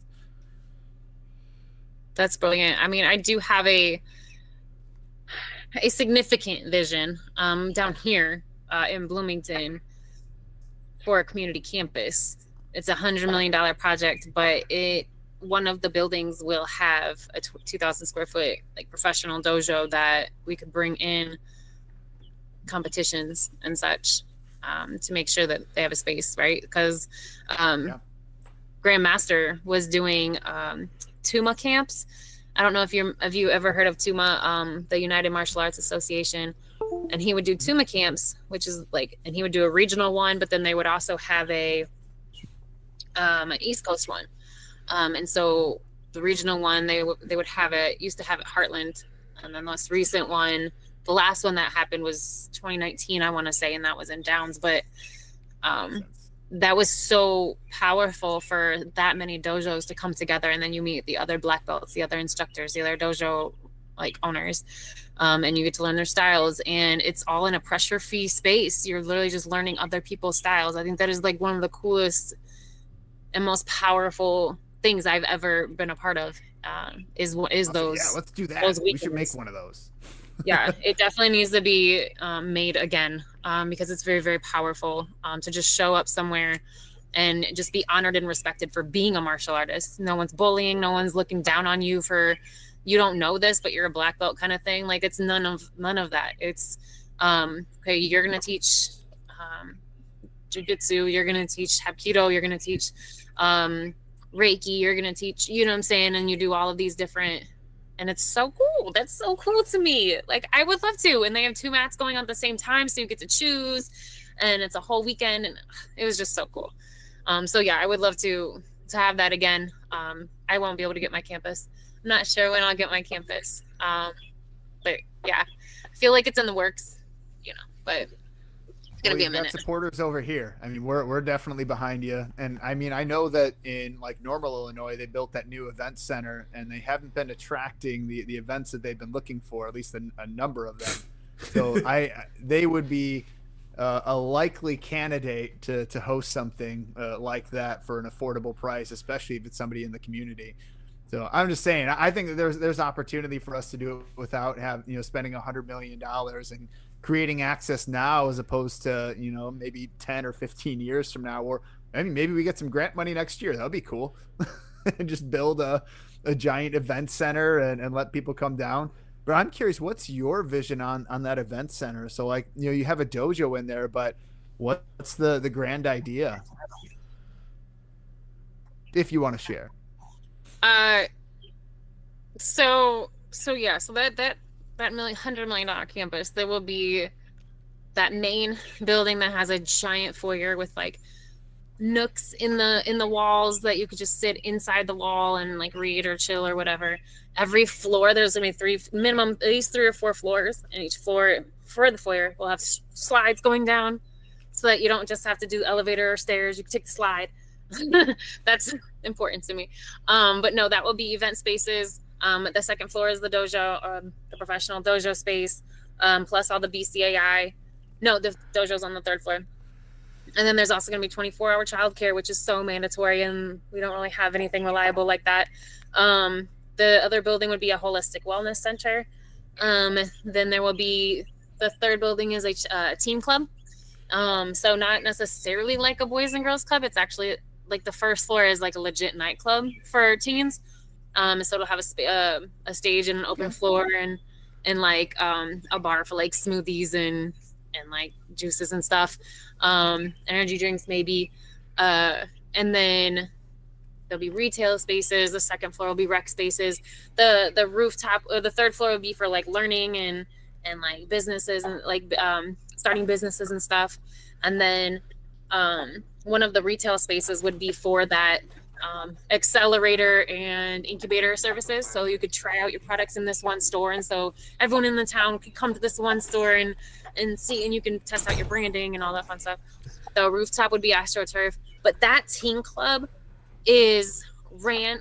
That's brilliant. I mean, I do have a significant vision down here in Bloomington for a community campus. It's $100 million project, but one of the buildings will have a 2,000 square foot like professional dojo that we could bring in competitions and such to make sure that they have a space, right? Because Grandmaster was doing Tuma camps. I don't know if you ever heard of Tuma, the United Martial Arts Association, and he would do Tuma camps, which is like, and he would do a regional one, but then they would also have an East Coast one. And so the regional one, they would have used to have it Heartland. And the most recent one, the last one that happened was 2019, I want to say, and that was in Downs. But that was so powerful for that many dojos to come together. And then you meet the other black belts, the other instructors, the other dojo like owners, and you get to learn their styles. And it's all in a pressure-free space. You're literally just learning other people's styles. I think that is like one of the coolest and most powerful things I've ever been a part of is those. Yeah, let's do that. We should make one of those. Yeah, it definitely needs to be made again because it's very, very powerful to just show up somewhere and just be honored and respected for being a martial artist. No one's bullying. No one's looking down on you for, you don't know this, but you're a black belt kind of thing. Like, it's none of that. It's okay, you're going to teach jiu-jitsu, you're going to teach Hapkido, you're going to teach Racki, you're going to teach, you know what I'm saying? And you do all of these different, and it's so cool. That's so cool to me. Like, I would love to. And they have 2 mats going on at the same time, so you get to choose, and it's a whole weekend, and it was just so cool. So yeah, I would love to have that again. I won't be able to get my campus. I'm not sure when I'll get my campus. But yeah, I feel like it's in the works, but it's going to be a minute. Got supporters over here. I mean, we're definitely behind you. And I mean, I know that in like Normal, Illinois, they built that new event center, and they haven't been attracting the events that they've been looking for, at least a number of them. So they would be a likely candidate to host something like that for an affordable price, especially if it's somebody in the community. So I'm just saying, I think that there's opportunity for us to do it without spending $100 million and creating access now, as opposed to maybe 10 or 15 years from now. Or I mean, maybe we get some grant money next year. That'll be cool. And just build a giant event center and let people come down. But I'm curious, what's your vision on that event center? So like, you have a dojo in there, but what's the grand idea, if you want to share? So that $100 million campus, there will be that main building that has a giant foyer with like nooks in the walls that you could just sit inside the wall and like read or chill or whatever. Every floor, there's gonna be at least 3 or 4 floors, and each floor for the foyer will have slides going down, so that you don't just have to do elevator or stairs. You can take the slide. That's important to me. But no, that will be event spaces. The second floor is the dojo, the professional dojo space, plus all the BCAI. No, the dojo's on the 3rd floor. And then there's also going to be 24-hour childcare, which is so mandatory, and we don't really have anything reliable like that. The other building would be a holistic wellness center. Then there will be, the 3rd building is a team club. So not necessarily like a boys and girls club. It's actually like the 1st floor is like a legit nightclub for teens. So it'll have a stage and an open floor and like a bar for like smoothies and like juices and stuff, energy drinks maybe, and then there'll be retail spaces. The second floor will be rec spaces. The rooftop or the third floor would be for like learning and like businesses and like starting businesses and stuff. And then one of the retail spaces would be for that accelerator and incubator services. So you could try out your products in this one store, and so everyone in the town could come to this one store and see, and you can test out your branding and all that fun stuff. The rooftop would be AstroTurf, but that teen club is ran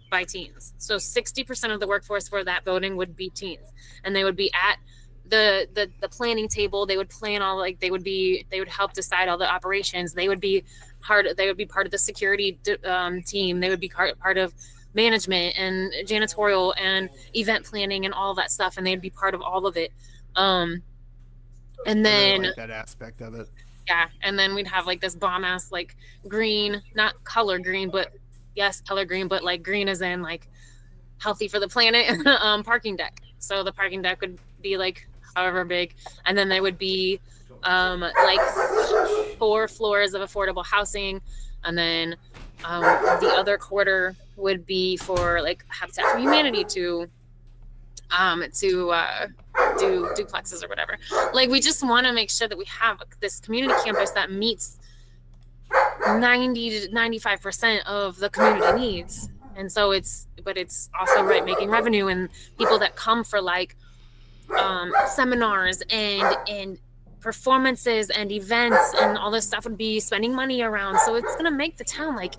by teens. So 60% of the workforce for that building would be teens, and they would be at the planning table. They would plan all, like they would help decide all the operations. They would be part of the security team. They would be part of management and janitorial and event planning and all that stuff, and they'd be part of all of it. And I then really like that aspect of it. yeah, and then we'd have like this bomb ass like green, not color green, but yes, color green, but like green as in like healthy for the planet parking deck. So the parking deck would be like however big, and then there would be like 4 floors of affordable housing, and then the other quarter would be for like Habitat for Humanity to do duplexes or whatever. Like we just want to make sure that we have this community campus that meets 90 to 95% of the community needs. And so it's also right making revenue, and people that come for like seminars and performances and events and all this stuff would be spending money around. So it's gonna make the town like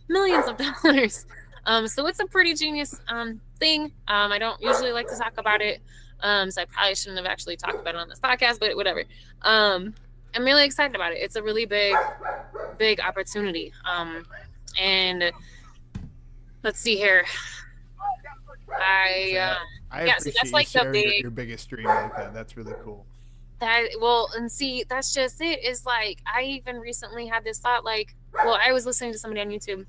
millions of dollars. So it's a pretty genius thing. I don't usually like to talk about it, so I probably shouldn't have actually talked about it on this podcast, but whatever. I'm really excited about it. It's a really big opportunity. And let's see here. I yeah, so appreciate that's like you the sharing big your biggest dream like that. That's really cool. and see, that's just it. Is like I even recently had this thought, like, well, I was listening to somebody on YouTube,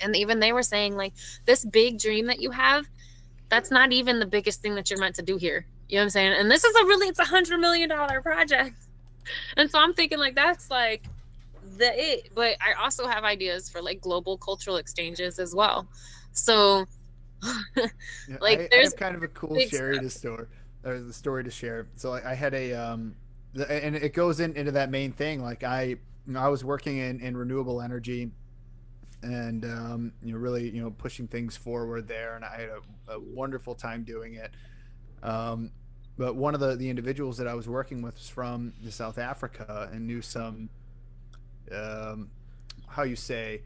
and even they were saying like this big dream that you have, that's not even the biggest thing that you're meant to do here. You know what I'm saying? And this is it's $100 million project. And so I'm thinking like that's like it. But I also have ideas for like global cultural exchanges as well. So Yeah, like I there's have kind of a cool big story stuff. to store, or the story to share. So like, I had and it goes into that main thing. Like I was working in renewable energy, and really pushing things forward there, and I had a wonderful time doing it. But one of the individuals that I was working with was from South Africa and knew some how you say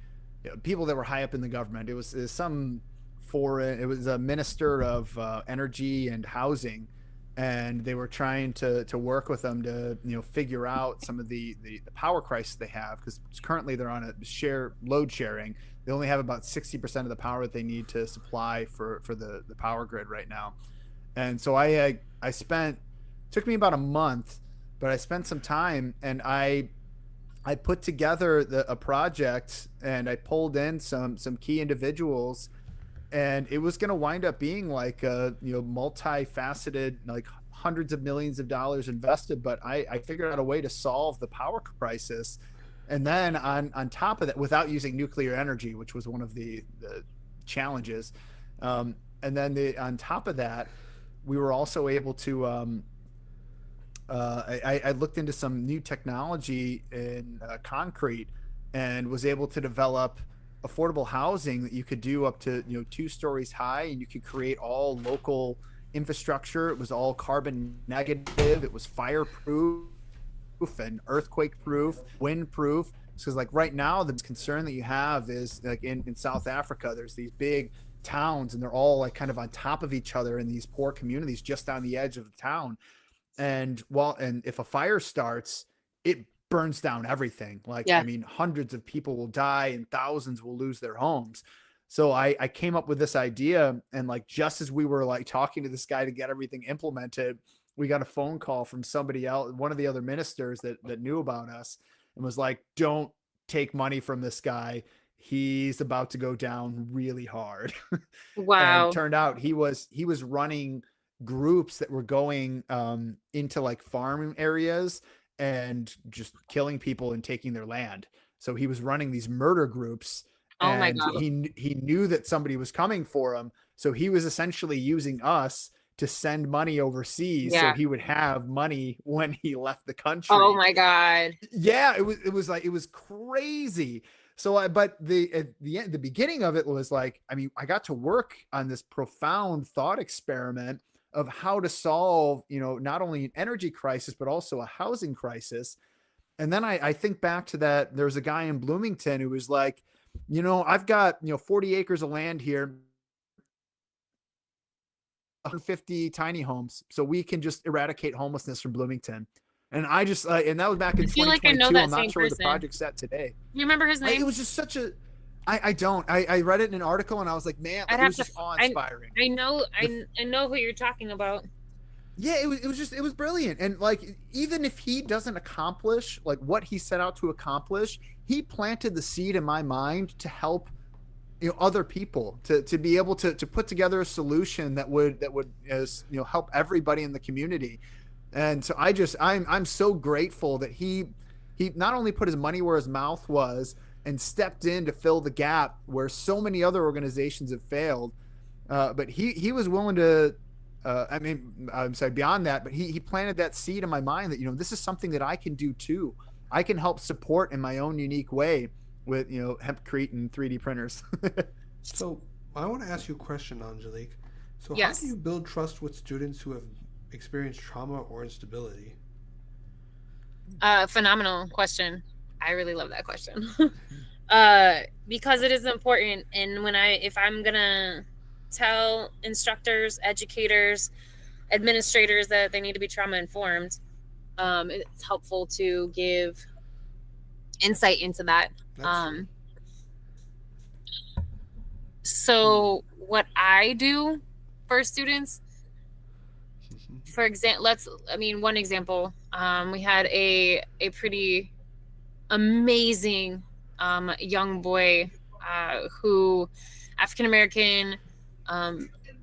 people that were high up in the government. It was some foreign. It was a minister of energy and housing, and they were trying to work with them to figure out some of the power crisis they have, because currently they're on a load sharing. They only have about 60% of the power that they need to supply for the power grid right now. And so I spent, took me about a month, but I spent some time, and I put together a project, and I pulled in some key individuals, and it was going to wind up being like a multifaceted, like hundreds of millions of dollars invested. But I figured out a way to solve the power crisis, and then on top of that, without using nuclear energy, which was one of the challenges, and then on top of that, we were also able to I looked into some new technology in concrete, and was able to develop affordable housing that you could do up to 2 stories high, and you could create all local infrastructure. It was all carbon negative. It was fireproof and earthquake proof, wind proof. Because like right now, the concern that you have is like in South Africa, there's these big towns, and they're all like kind of on top of each other in these poor communities just on the edge of the town. And if a fire starts, it burns down everything. Like, Yeah. I mean, hundreds of people will die and thousands will lose their homes. So I came up with this idea, and like just as we were like talking to this guy to get everything implemented, we got a phone call from somebody else, one of the other ministers that knew about us, and was like, "Don't take money from this guy. He's about to go down really hard." And Wow. it turned out he was running groups that were going into like farm areas and just killing people and taking their land. So he was running these murder groups, Oh my and God. he knew that somebody was coming for him. So he was essentially using us to send money overseas, so Yeah. he would have money when he left the country. Oh my God. Yeah, it was crazy. So but the beginning of it was like, I mean, I got to work on this profound thought experiment of how to solve, not only an energy crisis, but also a housing crisis. And then I think back to that. There was a guy in Bloomington who was like, I've got, 40 acres of land here, 150 tiny homes, so we can just eradicate homelessness from Bloomington. And I just, and that was back in I feel like I 2022. know that I'm not same sure where the person. project's at today. You remember his name? It was just such a, I don't, I read it in an article and I was like, man, I'd it have was to just awe-inspiring. I know who you're talking about. Yeah, it was brilliant. And like, even if he doesn't accomplish like what he set out to accomplish, he planted the seed in my mind to help, other people to be able to put together a solution that would help everybody in the community. And so I'm so grateful that he not only put his money where his mouth was and stepped in to fill the gap where so many other organizations have failed, but he was willing to, I'm sorry, beyond that, but he planted that seed in my mind that, this is something that I can do too. I can help support in my own unique way with, hempcrete and 3D printers. So I want to ask you a question, Angelique. So Yes. how do you build trust with students who have experienced trauma or instability? Phenomenal question. I really love that question. Because it is important. And if I'm gonna tell instructors, educators, administrators that they need to be trauma informed, it's helpful to give insight into that. That's true. So what I do for students, for example, one example, we had a pretty amazing young boy who, African American,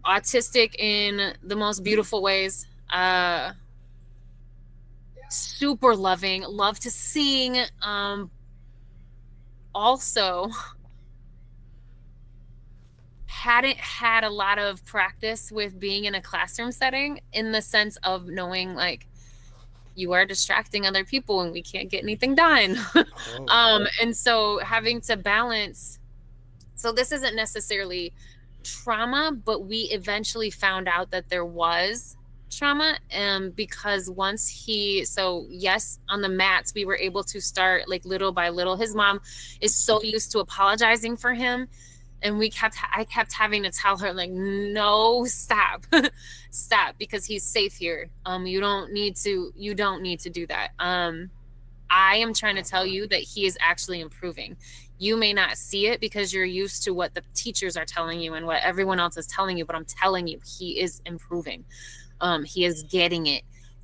autistic in the most beautiful ways, super loving, loved to sing, also hadn't had a lot of practice with being in a classroom setting, in the sense of knowing, like, you are distracting other people and we can't get anything done. And so having to balance, so this isn't necessarily trauma, but we eventually found out that there was trauma, because yes, on the mats we were able to start, like, little by little. His mom is so used to apologizing for him, and I kept having to tell her, like, no, stop. Stop, because he's safe here. You don't need to do that. I am trying to tell you that he is actually improving. You may not see it because you're used to what the teachers are telling you and what everyone else is telling you, but I'm telling you, he is improving. He is getting it.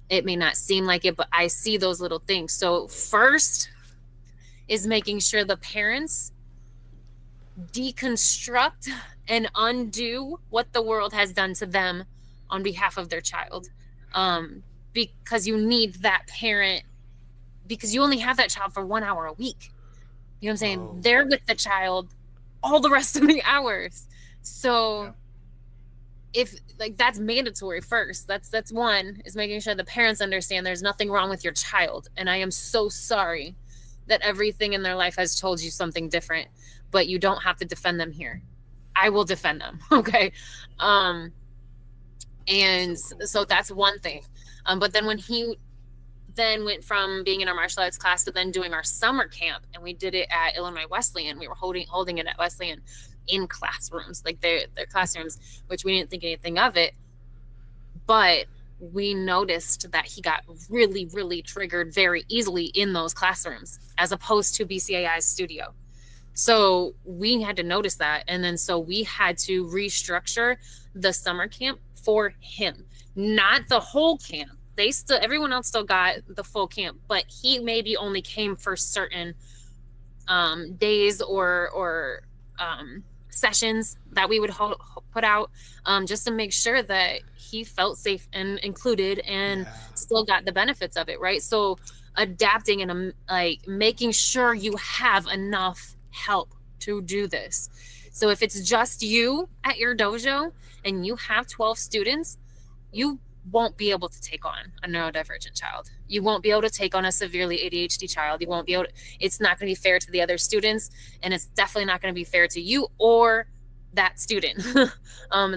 It may not seem like it, but I see those little things. So first is making sure the parents deconstruct and undo what the world has done to them on behalf of their child. Because you need that parent, because you only have that child for 1 hour a week. You know what I'm saying? Oh. They're with the child all the rest of the hours. So Yeah. if, like, that's mandatory first. That's one, is making sure the parents understand there's nothing wrong with your child. And I am so sorry that everything in their life has told you something different, but you don't have to defend them here. I will defend them. Okay. And so that's one thing. But then when he then went from being in our martial arts class to then doing our summer camp, and we did it at Illinois Wesleyan. We were holding it at Wesleyan in classrooms, like their classrooms, which we didn't think anything of it. But we noticed that he got really, really triggered very easily in those classrooms, as opposed to BCAI's studio. So we had to notice that. And then so we had to restructure the summer camp for him, not the whole camp. Everyone else still got the full camp, but he maybe only came for certain days or sessions that we would put out, just to make sure that he felt safe and included and still got the benefits of it, right? So adapting and like making sure you have enough help to do this. So if it's just you at your dojo and you have 12 students, you won't be able to take on a neurodivergent child. You won't be able to take on a severely ADHD child. You won't be able to, it's not going to be fair to the other students, and it's definitely not going to be fair to you or that student.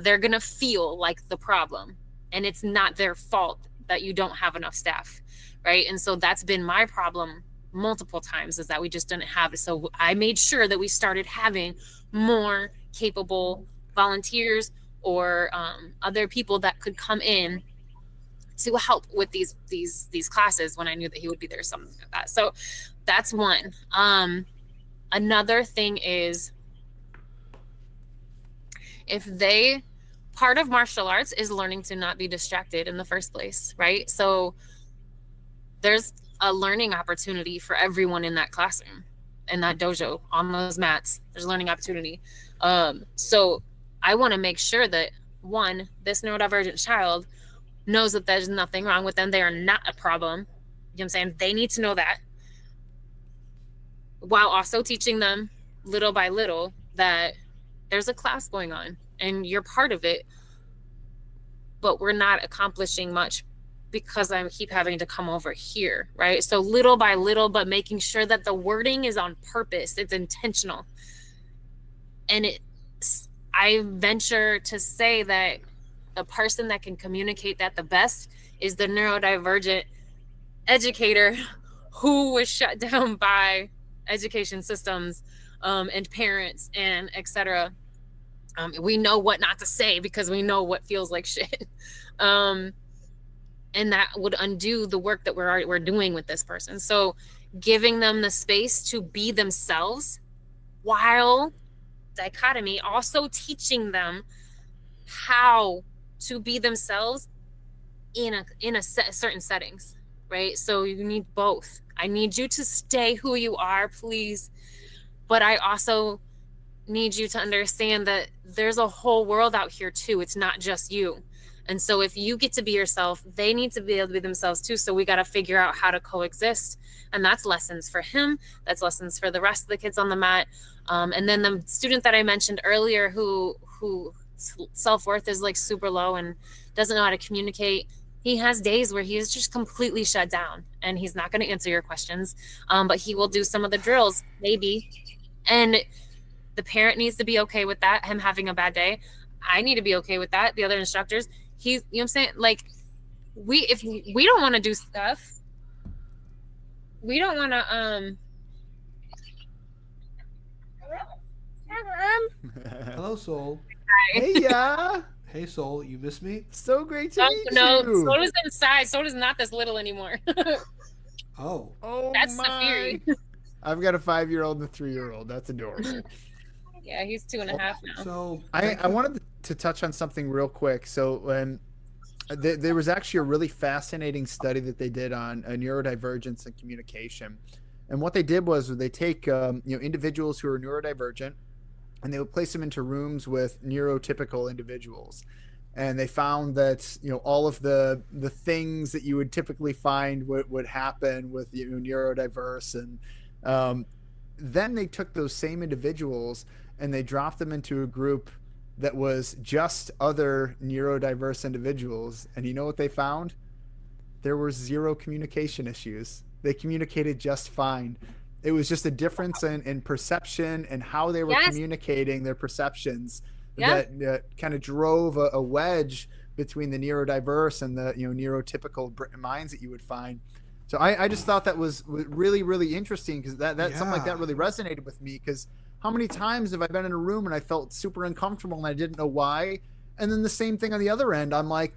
They're going to feel like the problem, and it's not their fault that you don't have enough staff, right? And so that's been my problem multiple times, is that we just didn't have it. So I made sure that we started having more capable volunteers or other people that could come in to help with these classes when I knew that he would be there, something like that. So that's one. Another thing is, part of martial arts is learning to not be distracted in the first place, right? So there's a learning opportunity for everyone in that classroom, in that dojo, on those mats. There's a learning opportunity. So I want to make sure that, one, this neurodivergent child knows that there's nothing wrong with them. They are not a problem. You know what I'm saying? They need to know that, while also teaching them little by little that there's a class going on and you're part of it, but we're not accomplishing much because I keep having to come over here, right? So little by little, but making sure that the wording is on purpose, it's intentional. And I venture to say that the person that can communicate that the best is the neurodivergent educator who was shut down by education systems and parents and etc. We know what not to say because we know what feels like shit. And that would undo the work that we're doing with this person. So giving them the space to be themselves, while dichotomy also teaching them how to be themselves in certain settings, right? So you need both. I need you to stay who you are, please, but I also need you to understand that there's a whole world out here too. It's not just you. And so if you get to be yourself, they need to be able to be themselves too. So we got to figure out how to coexist. And that's lessons for him. That's lessons for the rest of the kids on the mat. And then the student that I mentioned earlier who self-worth is like super low and doesn't know how to communicate. He has days where he is just completely shut down and he's not going to answer your questions. But he will do some of the drills, maybe. And the parent needs to be okay with that, him having a bad day. I need to be okay with that. The other instructors, you know what I'm saying? Like, if we don't want to do stuff, we don't want to, Hello, Soul. Hey, yeah. Hey, Soul, you miss me? So great to meet no, you. Soda's inside. Soda's not this little anymore. Oh. That's my. the theory. I've got a 5-year-old and a 3-year-old. That's adorable. Yeah, he's 2.5 now. So I wanted to touch on something real quick. So there was actually a really fascinating study that they did on neurodivergence and communication. And what they did was they take individuals who are neurodivergent, and they would place them into rooms with neurotypical individuals. And they found that all of the things that you would typically find would happen with neurodiverse. And then they took those same individuals and they dropped them into a group that was just other neurodiverse individuals. And you know what they found? There were 0 communication issues. They communicated just fine. It was just a difference in perception and how they were communicating their perceptions that kind of drove a wedge between the neurodiverse and the neurotypical minds that you would find. So I just thought that was really, really interesting, because that something like that really resonated with me. Because how many times have I been in a room and I felt super uncomfortable and I didn't know why? And then the same thing on the other end. I'm like,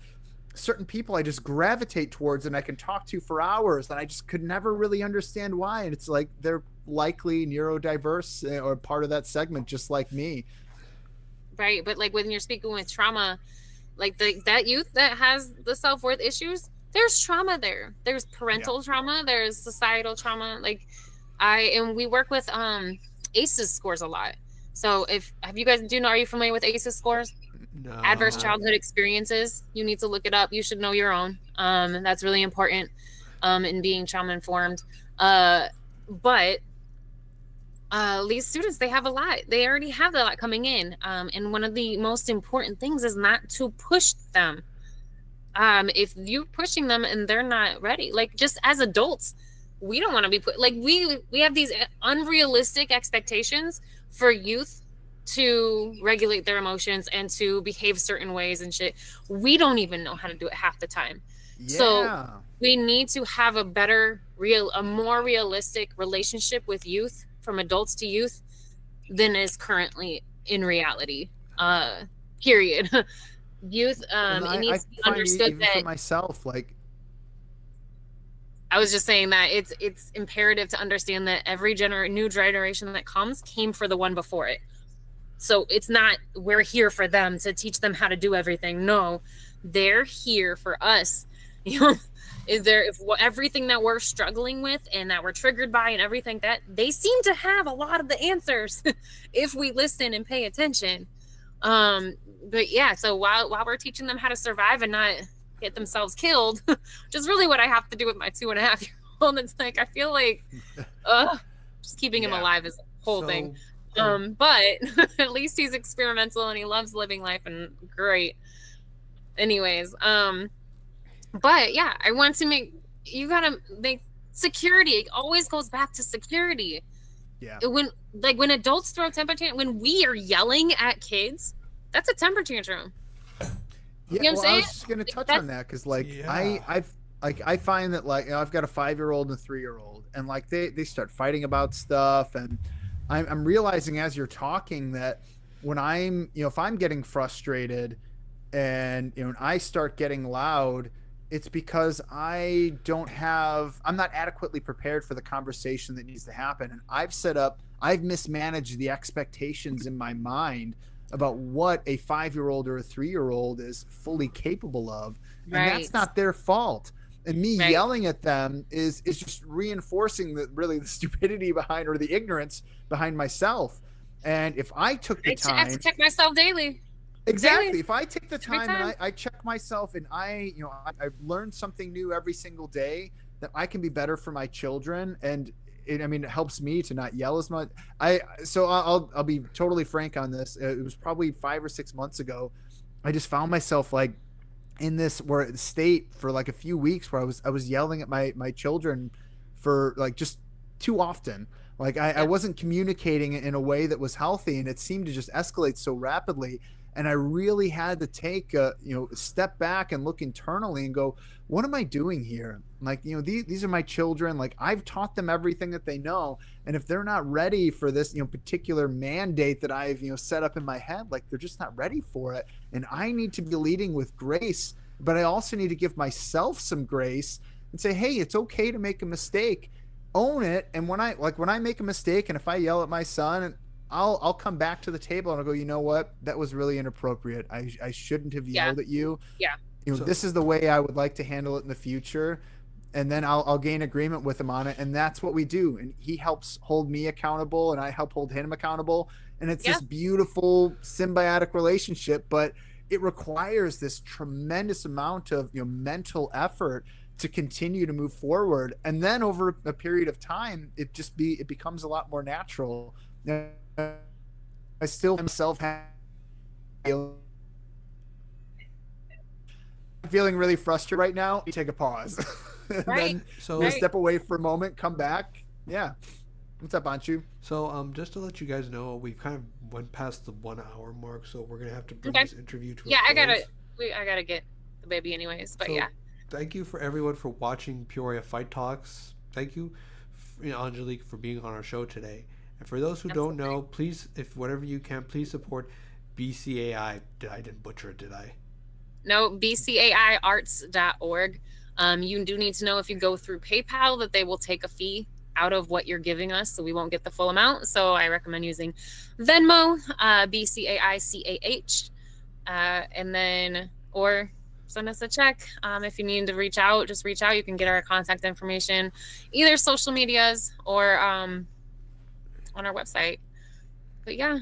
certain people I just gravitate towards and I can talk to for hours, and I just could never really understand why. And it's like they're likely neurodiverse or part of that segment, just like me. Right, but like when you're speaking with trauma, like that youth that has the self-worth issues, there's trauma there. There's parental trauma. There's societal trauma. Like we work with ACEs scores a lot. So are you familiar with ACEs scores? No. Adverse childhood experiences. You need to look it up. You should know your own. That's really important. and being trauma informed. But these students, they have a lot. They already have a lot coming in. And one of the most important things is not to push them. If you're pushing them and they're not ready, like just as adults, we don't want to be put, like we have these unrealistic expectations for youth to regulate their emotions and to behave certain ways and shit. We don't even know how to do it half the time. Yeah. So we need to have a more realistic relationship with youth, from adults to youth, than is currently in reality. Period. Youth, it needs to be understood even that, for myself, like, I was just saying that it's imperative to understand that every new generation that comes came for the one before it. So it's not we're here for them to teach them how to do everything. No, they're here for us. You know, everything that we're struggling with and that we're triggered by and everything, that they seem to have a lot of the answers if we listen and pay attention. But yeah, so while we're teaching them how to survive and not get themselves killed, which is really what I have to do with my 2.5-year-old. It's like I feel like just keeping him alive is the whole thing. But at least he's experimental and he loves living life, and great. Anyways, but yeah, I want to you gotta make security. It always goes back to security. Yeah. When adults throw temper tantrum, when we are yelling at kids, that's a temper tantrum. Yeah, you know what I'm saying? I was just gonna touch on that because, like, I find that, like, I've got a 5-year-old and a 3-year-old, and like they start fighting about stuff, and I'm realizing as you're talking that when I'm, if I'm getting frustrated and when I start getting loud, it's because I'm not adequately prepared for the conversation that needs to happen, and I've mismanaged the expectations in my mind about what a 5-year-old or a 3-year-old is fully capable of. And that's not their fault. And me yelling at them is just reinforcing the stupidity behind, or the ignorance behind myself. And if I took the time, I have to check myself daily. Exactly. If I take the time and I check myself, and I learn something new every single day, that I can be better for my children. And it helps me to not yell as much. I'll be totally frank on this. It was probably 5 or 6 months ago. I just found myself like in this state for like a few weeks where I was yelling at my children for like just too often. Like I wasn't communicating in a way that was healthy, and it seemed to just escalate so rapidly. And I really had to take a step back and look internally and go, what am I doing here? Like, these are my children. Like, I've taught them everything that they know. And if they're not ready for this, particular mandate that I've, set up in my head, like, they're just not ready for it. And I need to be leading with grace, but I also need to give myself some grace and say, hey, it's okay to make a mistake. Own it. And when I make a mistake, and if I yell at my son, I'll come back to the table and I'll go, you know what? That was really inappropriate. I shouldn't have yelled at you. Yeah. This is the way I would like to handle it in the future. And then I'll gain agreement with him on it. And that's what we do. And he helps hold me accountable, and I help hold him accountable. And it's this beautiful symbiotic relationship, but it requires this tremendous amount of mental effort to continue to move forward. And then over a period of time, it becomes a lot more natural. I still myself feeling really frustrated right now. You take a pause, then step away for a moment, come back. Yeah. What's up, Anshu? So just to let you guys know, we've kind of went past the 1 hour mark, so we're gonna have to bring this interview to a close. I gotta get the baby anyways, but thank you for everyone for watching Peoria Fight Talks. Thank you, Angelique, for being on our show today. And for those who don't know, please, if whatever you can, please support BCAI. I didn't butcher it, did I? No, BCAIarts.org. You do need to know, if you go through PayPal, that they will take a fee out of what you're giving us, so we won't get the full amount. So I recommend using Venmo, BCAICAH, and then, or send us a check. If you need to reach out, just reach out. You can get our contact information, either social medias or on our website. But yeah,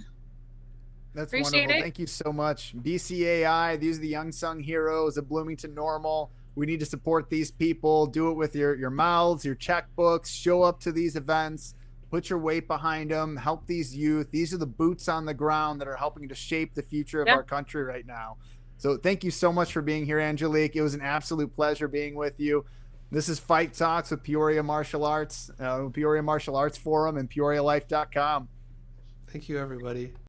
that's appreciate wonderful. it. Thank you so much. BCAI, these are the young sung heroes of Bloomington Normal. We need to support these people. Do it with your mouths, your checkbooks. Show up to these events. Put your weight behind them. Help these youth. These are the boots on the ground that are helping to shape the future of our country right now. So thank you so much for being here, Angelique. It was an absolute pleasure being with you. This is Fight Talks with Peoria Martial Arts, Peoria Martial Arts Forum, and PeoriaLife.com. Thank you, everybody.